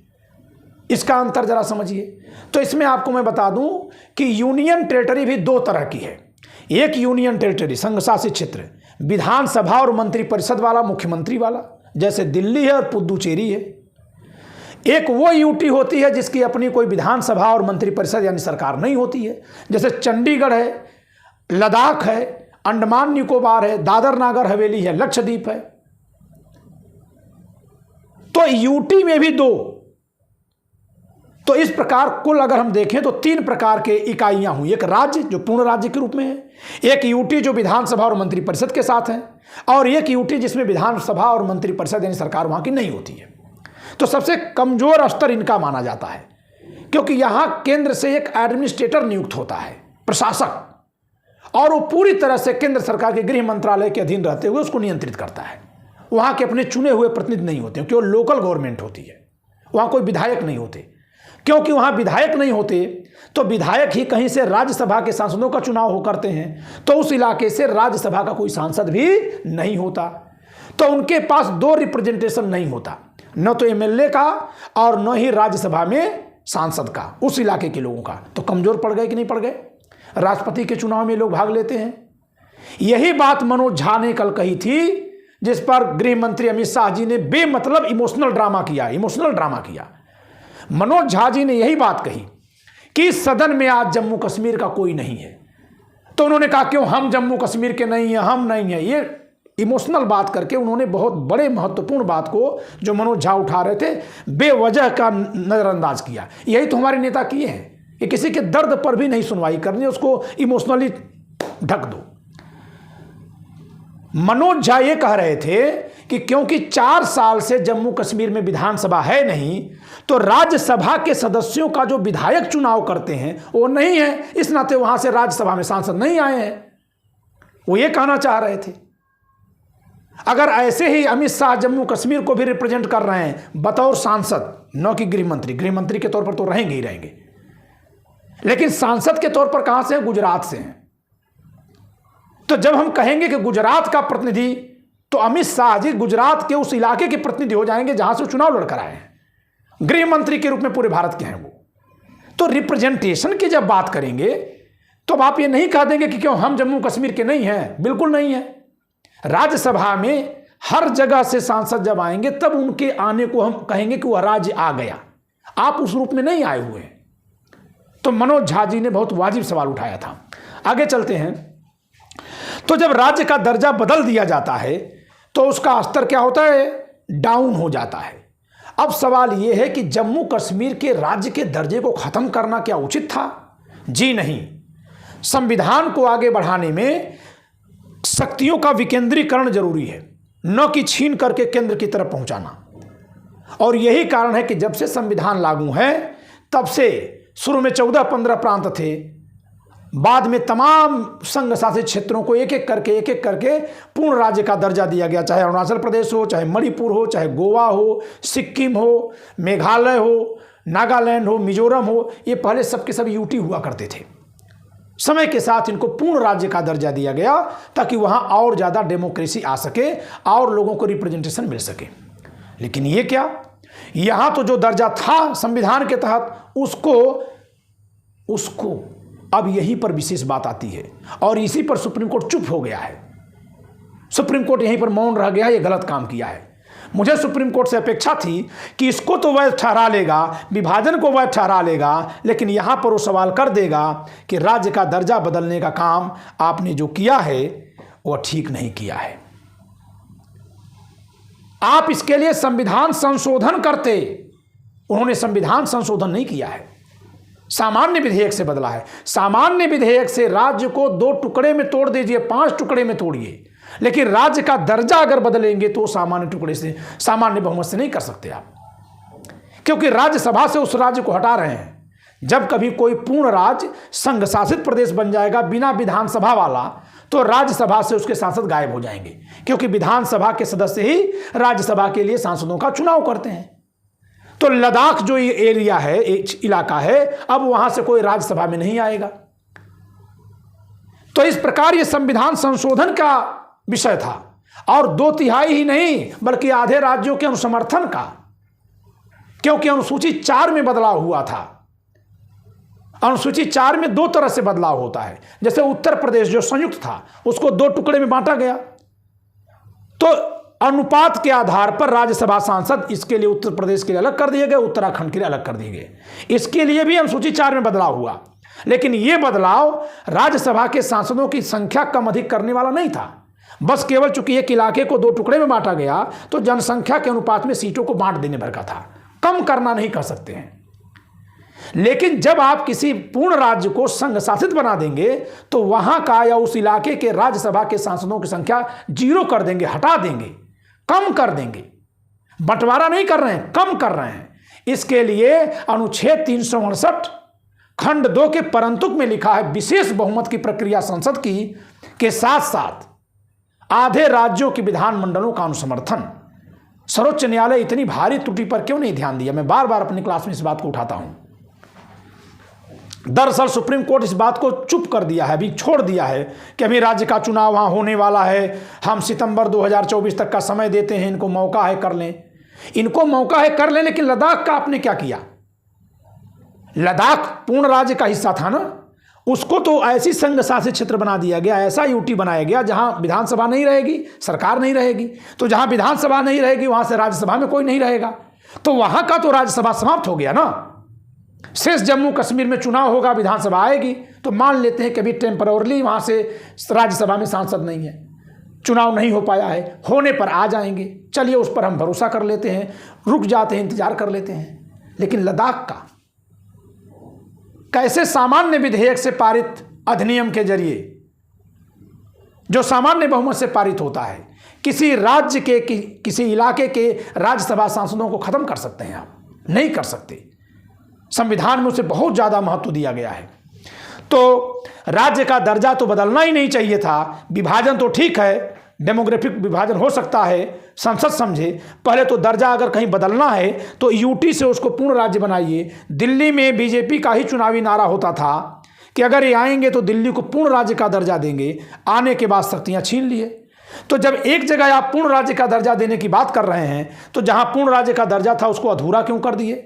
इसका अंतर जरा समझिए। तो इसमें आपको मैं बता दूं कि यूनियन टेरिटरी भी दो तरह की है। एक यूनियन टेरिटरी संघ शासित क्षेत्र, विधानसभा और मंत्रिपरिषद वाला, मुख्यमंत्री वाला, जैसे दिल्ली है और पुदुचेरी है। एक वो यूटी होती है जिसकी अपनी कोई विधानसभा और मंत्रिपरिषद यानी सरकार नहीं होती है, जैसे चंडीगढ़ है, लद्दाख है, अंडमान निकोबार है, दादर नागर हवेली है, लक्षद्वीप है। तो यूटी में भी दो। तो इस प्रकार कुल अगर हम देखें तो 3 प्रकार के इकाइयां हुई। एक राज्य जो पूर्ण राज्य के रूप में है, एक यूटी जो विधानसभा और मंत्रिपरिषद के साथ है, और एक यूटी जिसमें विधानसभा और मंत्रिपरिषद यानी सरकार वहां की नहीं होती है। तो सबसे कमजोर स्तर इनका माना जाता है, क्योंकि यहां केंद्र से एक एडमिनिस्ट्रेटर नियुक्त होता है, प्रशासक, और वो पूरी तरह से केंद्र सरकार के गृह मंत्रालय के अधीन रहते हुए उसको नियंत्रित करता है। वहां के अपने चुने हुए प्रतिनिधि नहीं होते, क्योंकि वो लोकल गवर्नमेंट होती है, वहां कोई विधायक नहीं होते। क्योंकि वहां विधायक नहीं होते तो विधायक ही कहीं से राज्यसभा के सांसदों का चुनाव हो करते हैं, तो उस इलाके से राज्यसभा का कोई सांसद भी नहीं होता। तो उनके पास 2 रिप्रेजेंटेशन नहीं होता, न तो एमएलए का और न ही राज्यसभा में सांसद का, उस इलाके के लोगों का। तो कमजोर पड़ गए कि नहीं पड़ गए? राष्ट्रपति के चुनाव में लोग भाग लेते हैं। यही बात मनोज झा ने कल कही थी, जिस पर गृह मंत्री अमित शाह जी ने बेमतलब इमोशनल ड्रामा किया। मनोज झा जी ने यही बात कही कि सदन में आज जम्मू कश्मीर का कोई नहीं है। तो उन्होंने कहा क्यों हम जम्मू कश्मीर के नहीं हैं, हम नहीं हैं। ये इमोशनल बात करके उन्होंने बहुत बड़े महत्वपूर्ण बात को जो मनोज झा उठा रहे थे बेवजह का नजरअंदाज किया। यही तो हमारे नेता किए हैं कि किसी के दर्द पर भी नहीं सुनवाई करनी, उसको इमोशनली ढक दो। मनोज झा ये कह रहे थे कि क्योंकि 4 साल से जम्मू कश्मीर में विधानसभा है नहीं, तो राज्यसभा के सदस्यों का जो विधायक चुनाव करते हैं वो नहीं है, इस नाते वहां से राज्यसभा में सांसद नहीं आए हैं। वो ये कहना चाह रहे थे। अगर ऐसे ही अमित शाह जम्मू कश्मीर को भी रिप्रेजेंट कर रहे हैं बतौर सांसद, न कि गृहमंत्री के तौर पर तो रहेंगे ही रहेंगे, लेकिन सांसद के तौर पर कहां से हैं? गुजरात से हैं। तो जब हम कहेंगे कि गुजरात का प्रतिनिधि, तो अमित शाह जी गुजरात के उस इलाके के प्रतिनिधि हो जाएंगे जहां से चुनाव लड़कर आए हैं, गृह मंत्री के रूप में पूरे भारत के हैं वो। तो रिप्रेजेंटेशन की जब बात करेंगे तो अब आप ये नहीं कह देंगे कि क्यों हम जम्मू कश्मीर के नहीं हैं, बिल्कुल नहीं है। राज्यसभा में हर जगह से सांसद जब आएंगे तब उनके आने को हम कहेंगे कि वह राज्य आ गया, आप उस रूप में नहीं आए हुए। तो मनोज झा जी ने बहुत वाजिब सवाल उठाया था। आगे चलते हैं। तो जब राज्य का दर्जा बदल दिया जाता है तो उसका स्तर क्या होता है? डाउन हो जाता है। अब सवाल यह है कि जम्मू कश्मीर के राज्य के दर्जे को खत्म करना क्या उचित था? जी नहीं। संविधान को आगे बढ़ाने में शक्तियों का विकेंद्रीकरण जरूरी है, न कि छीन करके केंद्र की तरफ पहुंचाना। और यही कारण है कि जब से संविधान लागू है तब से शुरू में 14-15 प्रांत थे, बाद में तमाम संघ शासित क्षेत्रों को एक एक करके पूर्ण राज्य का दर्जा दिया गया। चाहे अरुणाचल प्रदेश हो, चाहे मणिपुर हो, चाहे गोवा हो, सिक्किम हो, मेघालय हो, नागालैंड हो, मिजोरम हो, ये पहले सबके सब यूटी हुआ करते थे। समय के साथ इनको पूर्ण राज्य का दर्जा दिया गया ताकि वहां और ज़्यादा डेमोक्रेसी आ सके और लोगों को रिप्रेजेंटेशन मिल सके। लेकिन ये क्या, यहाँ तो जो दर्जा था संविधान के तहत उसको अब यहीं पर विशेष बात आती है और इसी पर सुप्रीम कोर्ट चुप हो गया है। सुप्रीम कोर्ट यहीं पर मौन रह गया, ये गलत काम किया है। मुझे सुप्रीम कोर्ट से अपेक्षा थी कि इसको तो वैध ठहरा लेगा, विभाजन को वैध ठहरा लेगा, लेकिन यहां पर वो सवाल कर देगा कि राज्य का दर्जा बदलने का काम आपने जो किया है वह ठीक नहीं किया है। आप इसके लिए संविधान संशोधन करते, उन्होंने संविधान संशोधन नहीं किया है, सामान्य विधेयक से बदला है। सामान्य विधेयक से राज्य को 2 टुकड़े में तोड़ दीजिए, 5 टुकड़े में तोड़िए, लेकिन राज्य का दर्जा अगर बदलेंगे तो सामान्य टुकड़े से, सामान्य बहुमत से नहीं कर सकते आप, क्योंकि राज्यसभा से उस राज्य को हटा रहे हैं। जब कभी कोई पूर्ण राज्य संघ शासित प्रदेश बन जाएगा बिना विधानसभा वाला, तो राज्यसभा से उसके सांसद गायब हो जाएंगे, क्योंकि विधानसभा के सदस्य ही राज्यसभा के लिए सांसदों का चुनाव करते हैं। तो लद्दाख जो ये एरिया है, इलाका है, अब वहां से कोई राज्यसभा में नहीं आएगा। तो इस प्रकार ये संविधान संशोधन का विषय था और 2/3 ही नहीं बल्कि आधे राज्यों के अनुसमर्थन का, क्योंकि अनुसूची 4 में बदलाव हुआ था। अनुसूची 4 में 2 तरह से बदलाव होता है। जैसे उत्तर प्रदेश जो संयुक्त था उसको 2 टुकड़े में बांटा गया, तो अनुपात के आधार पर राज्यसभा सांसद इसके लिए उत्तर प्रदेश के लिए अलग कर दिए गए, उत्तराखंड के लिए अलग कर दिए गए। इसके लिए भी अनुसूची 4 में बदलाव हुआ, लेकिन यह बदलाव राज्यसभा के सांसदों की संख्या कम अधिक करने वाला नहीं था। बस केवल चूंकि एक इलाके को 2 टुकड़े में बांटा गया तो जनसंख्या के अनुपात में सीटों को बांट देने भर का था, कम करना नहीं कर सकते हैं। लेकिन जब आप किसी पूर्ण राज्य को संघ शासित बना देंगे तो वहां का या उस इलाके के राज्यसभा के सांसदों की संख्या 0 कर देंगे, हटा देंगे, कम कर देंगे। बंटवारा नहीं कर रहे हैं, कम कर रहे हैं। इसके लिए अनुच्छेद 368 खंड 2 के परंतुक में लिखा है, विशेष बहुमत की प्रक्रिया संसद की के साथ साथ आधे राज्यों के विधानमंडलों का अनुसमर्थन। सर्वोच्च न्यायालय इतनी भारी त्रुटि पर क्यों नहीं ध्यान दिया? मैं बार बार अपनी क्लास में इस बात को उठाता हूं। दरअसल सुप्रीम कोर्ट इस बात को चुप कर दिया है, अभी छोड़ दिया है कि अभी राज्य का चुनाव वहां होने वाला है, हम सितंबर 2024 तक का समय देते हैं, इनको मौका है कर लें, इनको मौका है कर लें। लेकिन लद्दाख का आपने क्या किया? लद्दाख पूर्ण राज्य का हिस्सा था ना, उसको तो ऐसी संघ शासित क्षेत्र बना दिया गया, ऐसा यूटी बनाया गया जहां विधानसभा नहीं रहेगी, सरकार नहीं रहेगी। तो जहां विधानसभा नहीं रहेगी वहां से राज्यसभा में कोई नहीं रहेगा, तो वहां का तो राज्यसभा समाप्त हो गया ना। शेष जम्मू कश्मीर में चुनाव होगा, विधानसभा आएगी, तो मान लेते हैं कि अभी टेम्पररी वहां से राज्यसभा में सांसद नहीं है, चुनाव नहीं हो पाया है, होने पर आ जाएंगे। चलिए उस पर हम भरोसा कर लेते हैं, रुक जाते हैं, इंतजार कर लेते हैं। लेकिन लद्दाख का कैसे सामान्य विधेयक से पारित अधिनियम के जरिए, जो सामान्य बहुमत से पारित होता है, किसी राज्य के किसी इलाके के राज्यसभा सांसदों को खत्म कर सकते हैं आप? नहीं कर सकते। संविधान में उसे बहुत ज़्यादा महत्व दिया गया है। तो राज्य का दर्जा तो बदलना ही नहीं चाहिए था। विभाजन तो ठीक है, डेमोग्राफिक विभाजन हो सकता है, संसद समझे। पहले तो दर्जा अगर कहीं बदलना है तो यूटी से उसको पूर्ण राज्य बनाइए। दिल्ली में बीजेपी का ही चुनावी नारा होता था कि अगर ये आएंगे तो दिल्ली को पूर्ण राज्य का दर्जा देंगे। आने के बाद शक्तियाँ छीन लिए। तो जब एक जगह आप पूर्ण राज्य का दर्जा देने की बात कर रहे हैं तो जहां पूर्ण राज्य का दर्जा था उसको अधूरा क्यों कर दिए?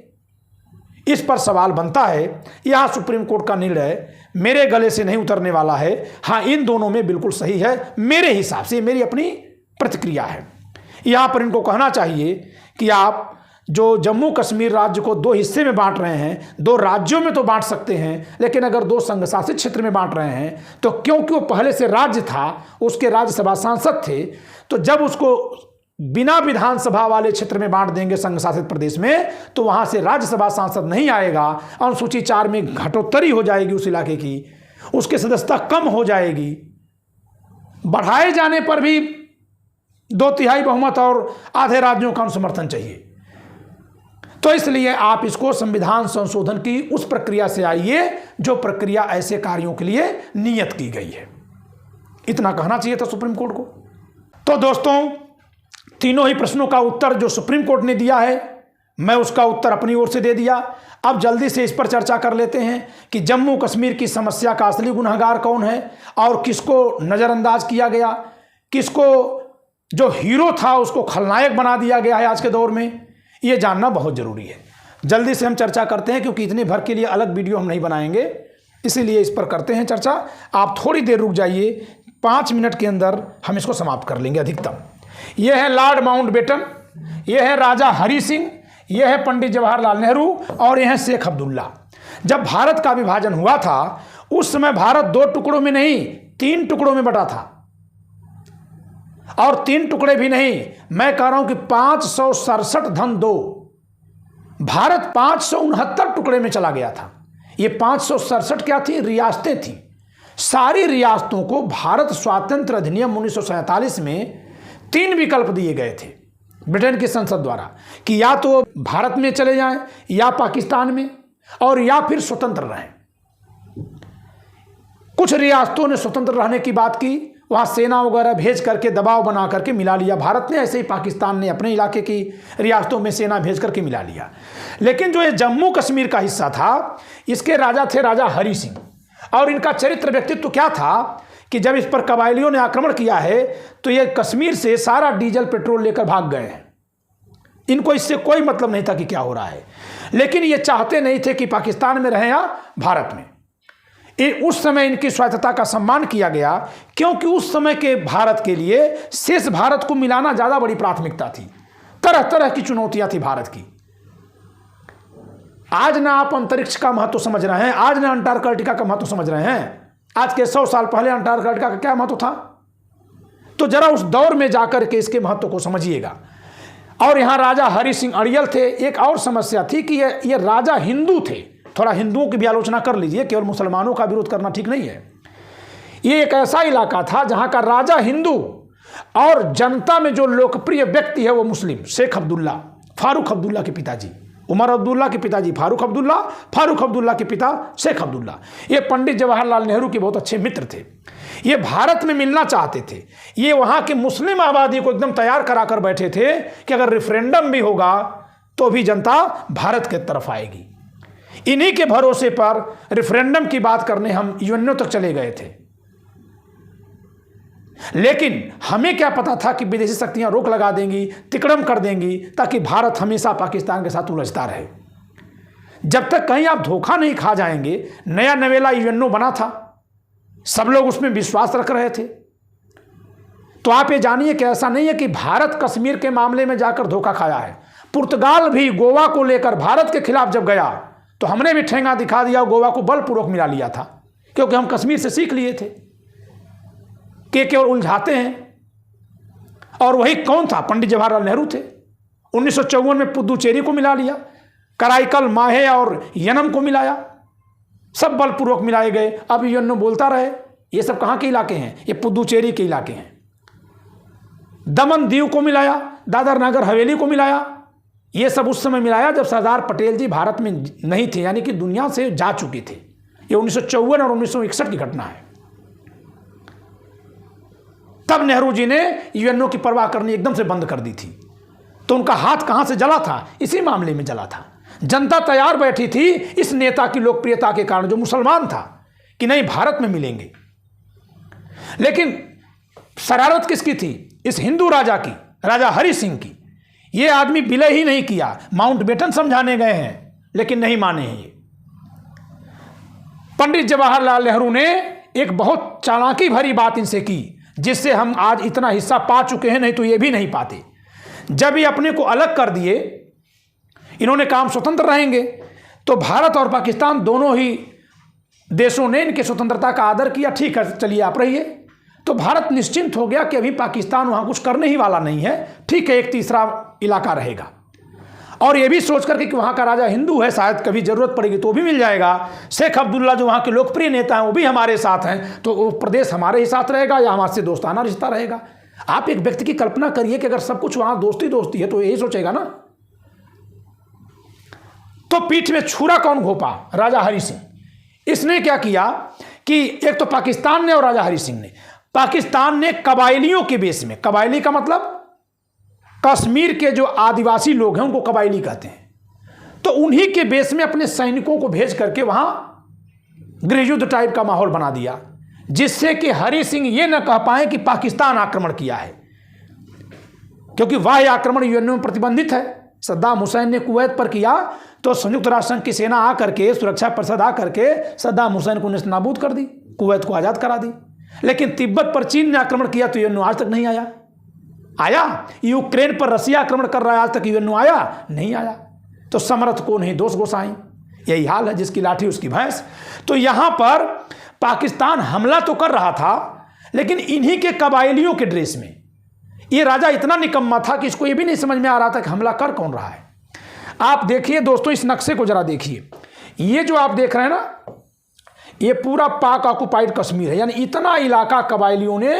इस पर सवाल बनता है। यहां सुप्रीम कोर्ट का निर्णय मेरे गले से नहीं उतरने वाला है। हाँ, इन दोनों में बिल्कुल सही है मेरे हिसाब से, मेरी अपनी प्रतिक्रिया है। यहां पर इनको कहना चाहिए कि आप जो जम्मू कश्मीर राज्य को 2 हिस्से में बांट रहे हैं, 2 राज्यों में तो बांट सकते हैं, लेकिन अगर 2 संघ शासित क्षेत्र में बांट रहे हैं तो क्योंकि वो पहले से राज्य था, उसके राज्यसभा सांसद थे, तो जब उसको बिना विधानसभा वाले क्षेत्र में बांट देंगे संघ शासित प्रदेश में, तो वहां से राज्यसभा सांसद नहीं आएगा। अनुसूची 4 में घटोत्तरी हो जाएगी उस इलाके की, उसकी सदस्यता कम हो जाएगी। बढ़ाए जाने पर भी 2/3 बहुमत और आधे राज्यों का समर्थन चाहिए। तो इसलिए आप इसको संविधान संशोधन की उस प्रक्रिया से आइए जो प्रक्रिया ऐसे कार्यों के लिए नियत की गई है। इतना कहना चाहिए था सुप्रीम कोर्ट को। तो दोस्तों, तीनों ही प्रश्नों का उत्तर जो सुप्रीम कोर्ट ने दिया है, मैं उसका उत्तर अपनी ओर से दे दिया। अब जल्दी से इस पर चर्चा कर लेते हैं कि जम्मू कश्मीर की समस्या का असली गुनहगार कौन है और किसको नज़रअंदाज किया गया, किसको जो हीरो था उसको खलनायक बना दिया गया है आज के दौर में। ये जानना बहुत ज़रूरी है। जल्दी से हम चर्चा करते हैं, क्योंकि इतने भर के लिए अलग वीडियो हम नहीं बनाएंगे, इसीलिए इस पर करते हैं चर्चा। आप थोड़ी देर रुक जाइए, 5 मिनट के अंदर हम इसको समाप्त कर लेंगे अधिकतम। ये है लॉर्ड माउंटबेटन, ये है राजा हरि सिंह, ये है पंडित जवाहरलाल नेहरू और ये है शेख अब्दुल्ला। जब भारत का विभाजन हुआ था उस समय भारत 2 टुकड़ों में नहीं 3 टुकड़ों में बटा था। और 3 टुकड़े भी नहीं, मैं कह रहा हूं कि 567-2 भारत 569 टुकड़े में चला गया था। ये 567 क्या थी? रियासतें थी। सारी रियासतों को भारत स्वातंत्र अधिनियम 1947 में 3 विकल्प दिए गए थे ब्रिटेन की संसद द्वारा कि या तो भारत में चले जाएं, या पाकिस्तान में, और या फिर स्वतंत्र रहें। कुछ रियासतों ने स्वतंत्र रहने की बात की, वहां सेना वगैरह भेज करके दबाव बना करके मिला लिया भारत ने। ऐसे ही पाकिस्तान ने अपने इलाके की रियासतों में सेना भेज करके मिला लिया। लेकिन जो ये जम्मू कश्मीर का हिस्सा था, इसके राजा थे राजा हरि सिंह। और इनका चरित्र व्यक्तित्व क्या था कि जब इस पर कबायलियों ने आक्रमण किया है तो ये कश्मीर से सारा डीजल पेट्रोल लेकर भाग गए हैं। इनको इससे कोई मतलब नहीं था कि क्या हो रहा है, लेकिन ये चाहते नहीं थे कि पाकिस्तान में रहें या भारत में। उस समय इनकी स्वायत्तता का सम्मान किया गया, क्योंकि उस समय के भारत के लिए शेष भारत को मिलाना ज़्यादा बड़ी प्राथमिकता थी। तरह तरह की चुनौतियां थी भारत की। आज ना आप अंतरिक्ष का महत्व समझ रहे हैं, आज ना अंटार्कटिका का महत्व समझ रहे हैं। आज के 100 साल पहले अंटार्कटिका का क्या महत्व था? तो जरा उस दौर में जाकर के इसके महत्व को समझिएगा। और यहाँ राजा हरि सिंह अड़ियल थे। एक और समस्या थी कि ये राजा हिंदू थे। थोड़ा हिंदुओं की भी आलोचना कर लीजिए, केवल मुसलमानों का विरोध करना ठीक नहीं है। ये एक ऐसा इलाका था जहाँ का राजा हिंदू और जनता में जो लोकप्रिय व्यक्ति है वो मुस्लिम। शेख अब्दुल्ला, फारूक अब्दुल्ला के पिताजी, उमर अब्दुल्ला के पिताजी फारूक अब्दुल्ला, फारूक अब्दुल्ला के पिता शेख अब्दुल्ला। ये पंडित जवाहरलाल नेहरू के बहुत अच्छे मित्र थे। ये भारत में मिलना चाहते थे। ये वहाँ की मुस्लिम आबादी को एकदम तैयार कराकर बैठे थे कि अगर रेफरेंडम भी होगा तो भी जनता भारत के तरफ आएगी। इन्हीं के भरोसे पर रेफरेंडम की बात करने हम यूएनओ तक चले गए थे। लेकिन हमें क्या पता था कि विदेशी शक्तियां रोक लगा देंगी, तिकड़म कर देंगी, ताकि भारत हमेशा पाकिस्तान के साथ उलझता रहे। जब तक कहीं आप धोखा नहीं खा जाएंगे। नया नवेला यूएनओ बना था, सब लोग उसमें विश्वास रख रहे थे। तो आप ये जानिए कि ऐसा नहीं है कि भारत कश्मीर के मामले में जाकर धोखा खाया है। पुर्तगाल भी गोवा को लेकर भारत के खिलाफ जब गया तो हमने भी ठेंगा दिखा दिया, गोवा को बलपूर्वक मिला लिया था, क्योंकि हम कश्मीर से सीख लिए थे कि केवल उलझाते हैं। और वही कौन था? पंडित जवाहरलाल नेहरू थे। 1954 में पुदुचेरी को मिला लिया, कराईकल, माहे और यनम को मिलाया, सब बलपूर्वक मिलाए गए। अब यूएनओ बोलता रहे ये सब कहाँ के इलाके हैं? ये पुदुचेरी के इलाके हैं। दमन दीव को मिलाया, दादर नगर हवेली को मिलाया। ये सब उस समय मिलाया जब सरदार पटेल जी भारत में नहीं थे, यानी कि दुनिया से जा चुके थे। ये 1954 और 1961 की घटना है। तब नेहरू जी ने यूएनओ की परवाह करनी एकदम से बंद कर दी थी। तो उनका हाथ कहां से जला था? इसी मामले में जला था। जनता तैयार बैठी थी इस नेता की लोकप्रियता के कारण, जो मुसलमान था, कि नहीं भारत में मिलेंगे। लेकिन शरारत किसकी थी? इस हिंदू राजा की, राजा हरि सिंह की। ये आदमी विलय ही नहीं किया, माउंटबेटन समझाने गए हैं लेकिन नहीं माने हैं। ये पंडित जवाहरलाल नेहरू ने एक बहुत चालाकी भरी बात इनसे की, जिससे हम आज इतना हिस्सा पा चुके हैं, नहीं तो ये भी नहीं पाते। जब ये अपने को अलग कर दिए, इन्होंने काम स्वतंत्र रहेंगे, तो भारत और पाकिस्तान दोनों ही देशों ने इनके स्वतंत्रता का आदर किया। ठीक है, चलिए आप रहिए। तो भारत निश्चिंत हो गया कि अभी पाकिस्तान वहां कुछ करने ही वाला नहीं है। ठीक है, एक तीसरा इलाका रहेगा, और ये भी सोच करके कि वहां का राजा हिंदू है, शायद कभी जरूरत पड़ेगी तो भी मिल जाएगा। शेख अब्दुल्ला जो वहां के लोकप्रिय नेता हैं वो भी हमारे साथ हैं, तो वो प्रदेश हमारे ही साथ रहेगा या हमारे से दोस्ताना रिश्ता रहेगा। आप एक व्यक्ति की कल्पना करिए कि अगर सब कुछ वहां दोस्ती दोस्ती है तो यही सोचेगा ना। तो पीठ में छुरा कौन घोपा? राजा हरि सिंह। इसने क्या किया कि एक तो पाकिस्तान ने और राजा हरि सिंह ने, पाकिस्तान ने कबायलियों के बेस में, कबायली का मतलब कश्मीर के जो आदिवासी लोग हैं उनको कबायली कहते हैं, तो उन्हीं के बेस में अपने सैनिकों को भेज करके वहां गृहयुद्ध टाइप का माहौल बना दिया, जिससे कि हरि सिंह ये न कह पाए कि पाकिस्तान आक्रमण किया है, क्योंकि वाह्य आक्रमण यूएनओ में प्रतिबंधित है। सद्दाम हुसैन ने कुवैत पर किया तो संयुक्त राष्ट्र संघ की सेना आकर के, सुरक्षा परिषद आकर के सद्दाम हुसैन को नेस्तनाबूद कर दी, कुवैत को आज़ाद करा दी। लेकिन तिब्बत पर चीन ने आक्रमण किया तो यूएनओ आज तक नहीं आया। आया? यूक्रेन पर रसिया आक्रमण कर रहा है, आज तक यूएनओ आया? नहीं आया। तो समर्थ को नहीं दोष गोसाई, यही हाल है, जिसकी लाठी उसकी भैंस। तो यहां पर पाकिस्तान हमला तो कर रहा था, लेकिन इन्हीं के कबायलियों के ड्रेस में। ये राजा इतना निकम्मा था कि इसको ये भी नहीं समझ में आ रहा था कि हमला कर कौन रहा है। आप देखिए दोस्तों, इस नक्शे को जरा देखिए। ये जो आप देख रहे हैं ना, ये पूरा पाक ऑक्युपाइड कश्मीर है, यानी इतना इलाका कबायलियों ने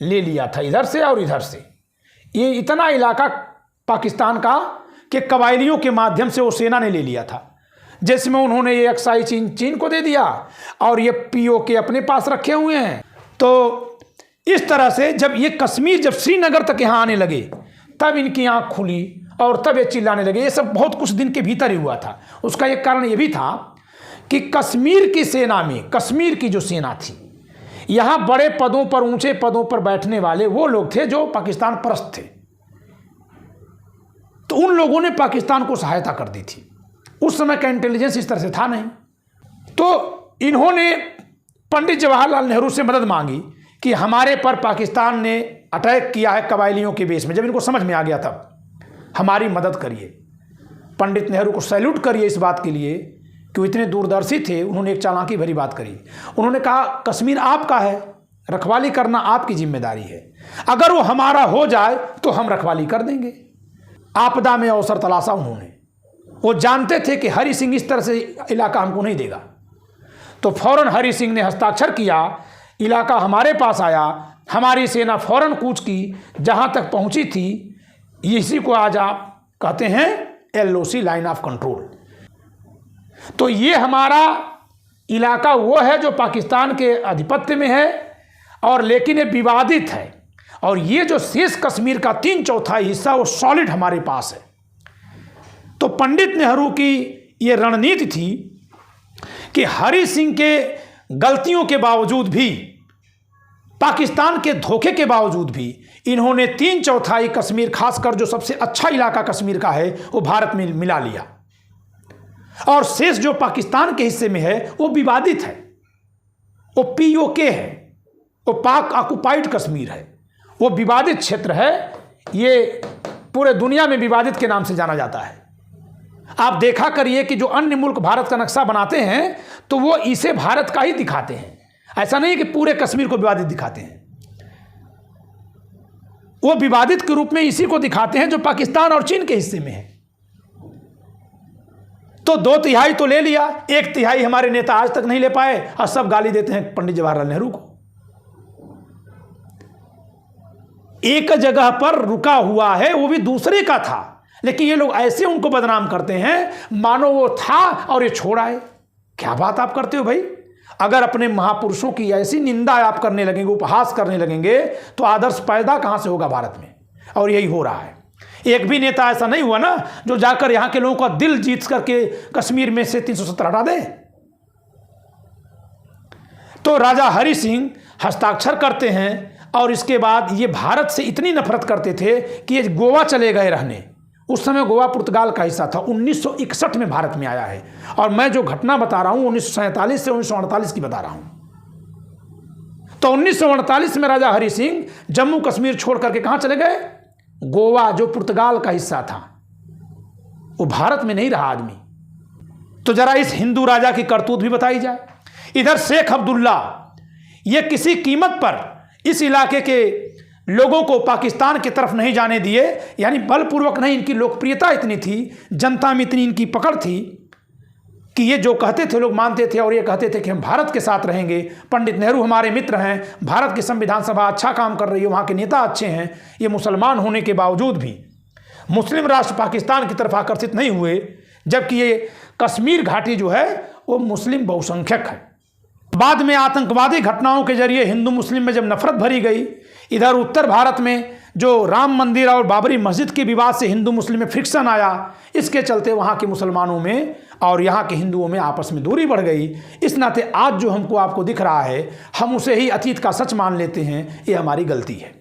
ले लिया था, इधर से और इधर से। ये इतना इलाका पाकिस्तान का कि कबायलियों के माध्यम से वो सेना ने ले लिया था, जिसमें उन्होंने ये अक्साई चीन को दे दिया और ये पीओके अपने पास रखे हुए हैं। तो इस तरह से जब ये कश्मीर, जब श्रीनगर तक यहाँ आने लगे, तब इनकी आँख खुली और तब ये चिल्लाने लगे। ये सब बहुत कुछ दिन के भीतर ही हुआ था। उसका एक कारण ये भी था कि कश्मीर की सेना में, कश्मीर की जो सेना थी, यहाँ बड़े पदों पर, ऊंचे पदों पर बैठने वाले वो लोग थे जो पाकिस्तान परस्त थे। तो उन लोगों ने पाकिस्तान को सहायता कर दी थी। उस समय का इंटेलिजेंस इस तरह से था नहीं। तो इन्होंने पंडित जवाहरलाल नेहरू से मदद मांगी कि हमारे पर पाकिस्तान ने अटैक किया है कबायलियों के बेस में। जब इनको समझ में आ गया तब हमारी मदद करिए। पंडित नेहरू को सैल्यूट करिए इस बात के लिए कि वो इतने दूरदर्शी थे। उन्होंने एक चालाकी भरी बात करी। उन्होंने कहा कश्मीर आपका है, रखवाली करना आपकी जिम्मेदारी है। अगर वो हमारा हो जाए तो हम रखवाली कर देंगे। आपदा में अवसर तलाशा उन्होंने। वो जानते थे कि हरि सिंह इस तरह से इलाका हमको नहीं देगा। तो फौरन हरि सिंह ने हस्ताक्षर किया, इलाका हमारे पास आया। हमारी सेना फौरन कूच की, जहां तक पहुंची थी इसी को आज आप कहते हैं LOC, लाइन ऑफ कंट्रोल। तो ये हमारा इलाका वो है जो पाकिस्तान के आधिपत्य में है, और लेकिन ये विवादित है। और ये जो शेष कश्मीर का 3/4 हिस्सा वो सॉलिड हमारे पास है। तो पंडित नेहरू की ये रणनीति थी कि हरि सिंह के गलतियों के बावजूद भी, पाकिस्तान के धोखे के बावजूद भी, इन्होंने 3/4 कश्मीर, खासकर जो सबसे अच्छा इलाका कश्मीर का है, वो भारत में मिला लिया। और शेष जो पाकिस्तान के हिस्से में है वो विवादित है, वो POK है, वो पाक ऑक्युपाइड कश्मीर है, वो विवादित क्षेत्र है। ये पूरे दुनिया में विवादित के नाम से जाना जाता है। आप देखा करिए कि जो अन्य मुल्क भारत का नक्शा बनाते हैं तो वो इसे भारत का ही दिखाते हैं। ऐसा नहीं कि पूरे कश्मीर को विवादित दिखाते हैं। वो विवादित के रूप में इसी को दिखाते हैं जो पाकिस्तान और चीन के हिस्से में है। तो 2/3 तो ले लिया, 1/3 हमारे नेता आज तक नहीं ले पाए, और सब गाली देते हैं पंडित जवाहरलाल नेहरू को। एक जगह पर रुका हुआ है, वो भी दूसरे का था, लेकिन ये लोग ऐसे उनको बदनाम करते हैं मानो वो था और ये छोड़ा है। क्या बात आप करते हो भाई? अगर अपने महापुरुषों की ऐसी निंदा आप करने लगेंगे, उपहास करने लगेंगे, तो आदर्श पैदा कहां से होगा भारत में? और यही हो रहा है। एक भी नेता ऐसा नहीं हुआ ना जो जाकर यहां के लोगों का दिल जीत करके कश्मीर में से 370 हटा दे। तो राजा हरि सिंह हस्ताक्षर करते हैं और इसके बाद ये भारत से इतनी नफरत करते थे कि ये गोवा चले गए रहने। उस समय गोवा पुर्तगाल का हिस्सा था। 1961 में भारत में आया है और मैं जो घटना बता रहा हूं 1947 से 1948 की बता रहा हूं। तो 1948 में राजा हरि सिंह जम्मू कश्मीर छोड़ करके कहां चले गए? गोवा, जो पुर्तगाल का हिस्सा था। वो भारत में नहीं रहा आदमी। तो जरा इस हिंदू राजा की करतूत भी बताई जाए। इधर शेख अब्दुल्ला ये किसी कीमत पर इस इलाके के लोगों को पाकिस्तान की तरफ नहीं जाने दिए, यानी बलपूर्वक नहीं। इनकी लोकप्रियता इतनी थी, जनता में इतनी इनकी पकड़ थी कि ये जो कहते थे लोग मानते थे और ये कहते थे कि हम भारत के साथ रहेंगे। पंडित नेहरू हमारे मित्र हैं, भारत की संविधान सभा अच्छा काम कर रही है, वहाँ के नेता अच्छे हैं। ये मुसलमान होने के बावजूद भी मुस्लिम राष्ट्र पाकिस्तान की तरफ आकर्षित नहीं हुए, जबकि ये कश्मीर घाटी जो है वो मुस्लिम बहुसंख्यक है। बाद में आतंकवादी घटनाओं के जरिए हिंदू मुस्लिम में जब नफरत भरी गई, इधर उत्तर भारत में जो राम मंदिर और बाबरी मस्जिद के विवाद से हिंदू मुस्लिम में फ्रिक्शन आया, इसके चलते वहाँ के मुसलमानों में और यहाँ के हिंदुओं में आपस में दूरी बढ़ गई। इस नाते आज जो हमको आपको दिख रहा है, हम उसे ही अतीत का सच मान लेते हैं। ये हमारी गलती है।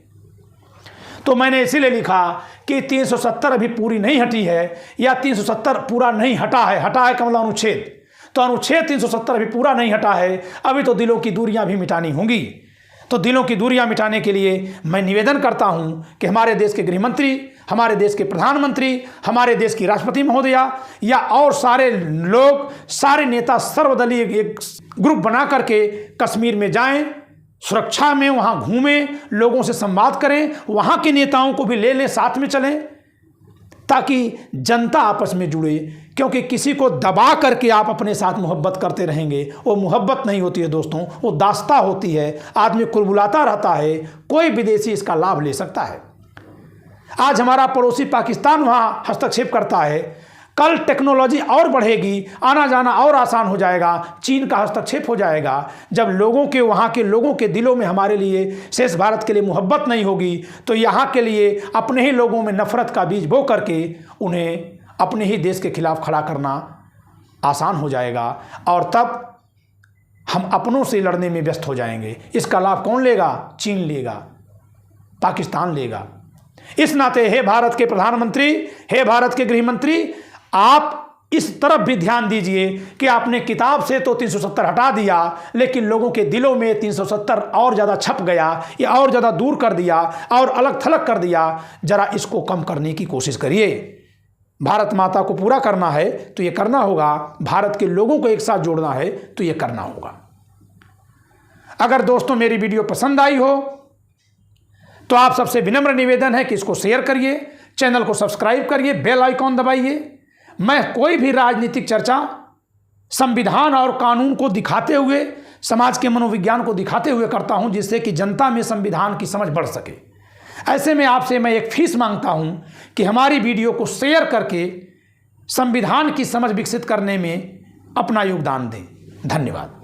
तो मैंने इसीलिए लिखा कि 370 अभी पूरी नहीं हटी है, या 370 पूरा नहीं हटा है। हटा है कमला अनुच्छेद, तो अनुच्छेद 370 अभी पूरा नहीं हटा है। अभी तो दिलों की दूरियां भी मिटानी होंगी। तो दिलों की दूरियां मिटाने के लिए मैं निवेदन करता हूं कि हमारे देश के गृह मंत्री, हमारे देश के प्रधानमंत्री, हमारे देश की राष्ट्रपति महोदया या और सारे लोग, सारे नेता सर्वदलीय एक ग्रुप बना करके कश्मीर में जाएं, सुरक्षा में वहां घूमें, लोगों से संवाद करें, वहां के नेताओं को भी ले लें, साथ में चलें, ताकि जनता आपस में जुड़े। क्योंकि किसी को दबा करके आप अपने साथ मोहब्बत करते रहेंगे, वो मोहब्बत नहीं होती है दोस्तों, वो दास्ता होती है। आदमी कुलबुलाता रहता है, कोई विदेशी इसका लाभ ले सकता है। आज हमारा पड़ोसी पाकिस्तान वहाँ हस्तक्षेप करता है, कल टेक्नोलॉजी और बढ़ेगी, आना जाना और आसान हो जाएगा, चीन का हस्तक्षेप हो जाएगा। जब लोगों के, वहाँ के लोगों के दिलों में हमारे लिए, शेष भारत के लिए मोहब्बत नहीं होगी, तो यहाँ के लिए अपने ही लोगों में नफरत का बीज बो करके उन्हें अपने ही देश के खिलाफ खड़ा करना आसान हो जाएगा, और तब हम अपनों से लड़ने में व्यस्त हो जाएंगे। इसका लाभ कौन लेगा? चीन लेगा, पाकिस्तान लेगा। इस नाते हे भारत के प्रधानमंत्री, हे भारत के गृह मंत्री, आप इस तरफ भी ध्यान दीजिए कि आपने किताब से तो 370 हटा दिया, लेकिन लोगों के दिलों में 370 और ज़्यादा छप गया, या और ज़्यादा दूर कर दिया और अलग थलग कर दिया। जरा इसको कम करने की कोशिश करिए। भारत माता को पूरा करना है तो ये करना होगा, भारत के लोगों को एक साथ जोड़ना है तो ये करना होगा। अगर दोस्तों मेरी वीडियो पसंद आई हो तो आप सबसे विनम्र निवेदन है कि इसको शेयर करिए, चैनल को सब्सक्राइब करिए, बेल आइकॉन दबाइए। मैं कोई भी राजनीतिक चर्चा संविधान और कानून को दिखाते हुए, समाज के मनोविज्ञान को दिखाते हुए करता हूं, जिससे कि जनता में संविधान की समझ बढ़ सके। ऐसे में आपसे मैं एक फीस मांगता हूं कि हमारी वीडियो को शेयर करके संविधान की समझ विकसित करने में अपना योगदान दें। धन्यवाद।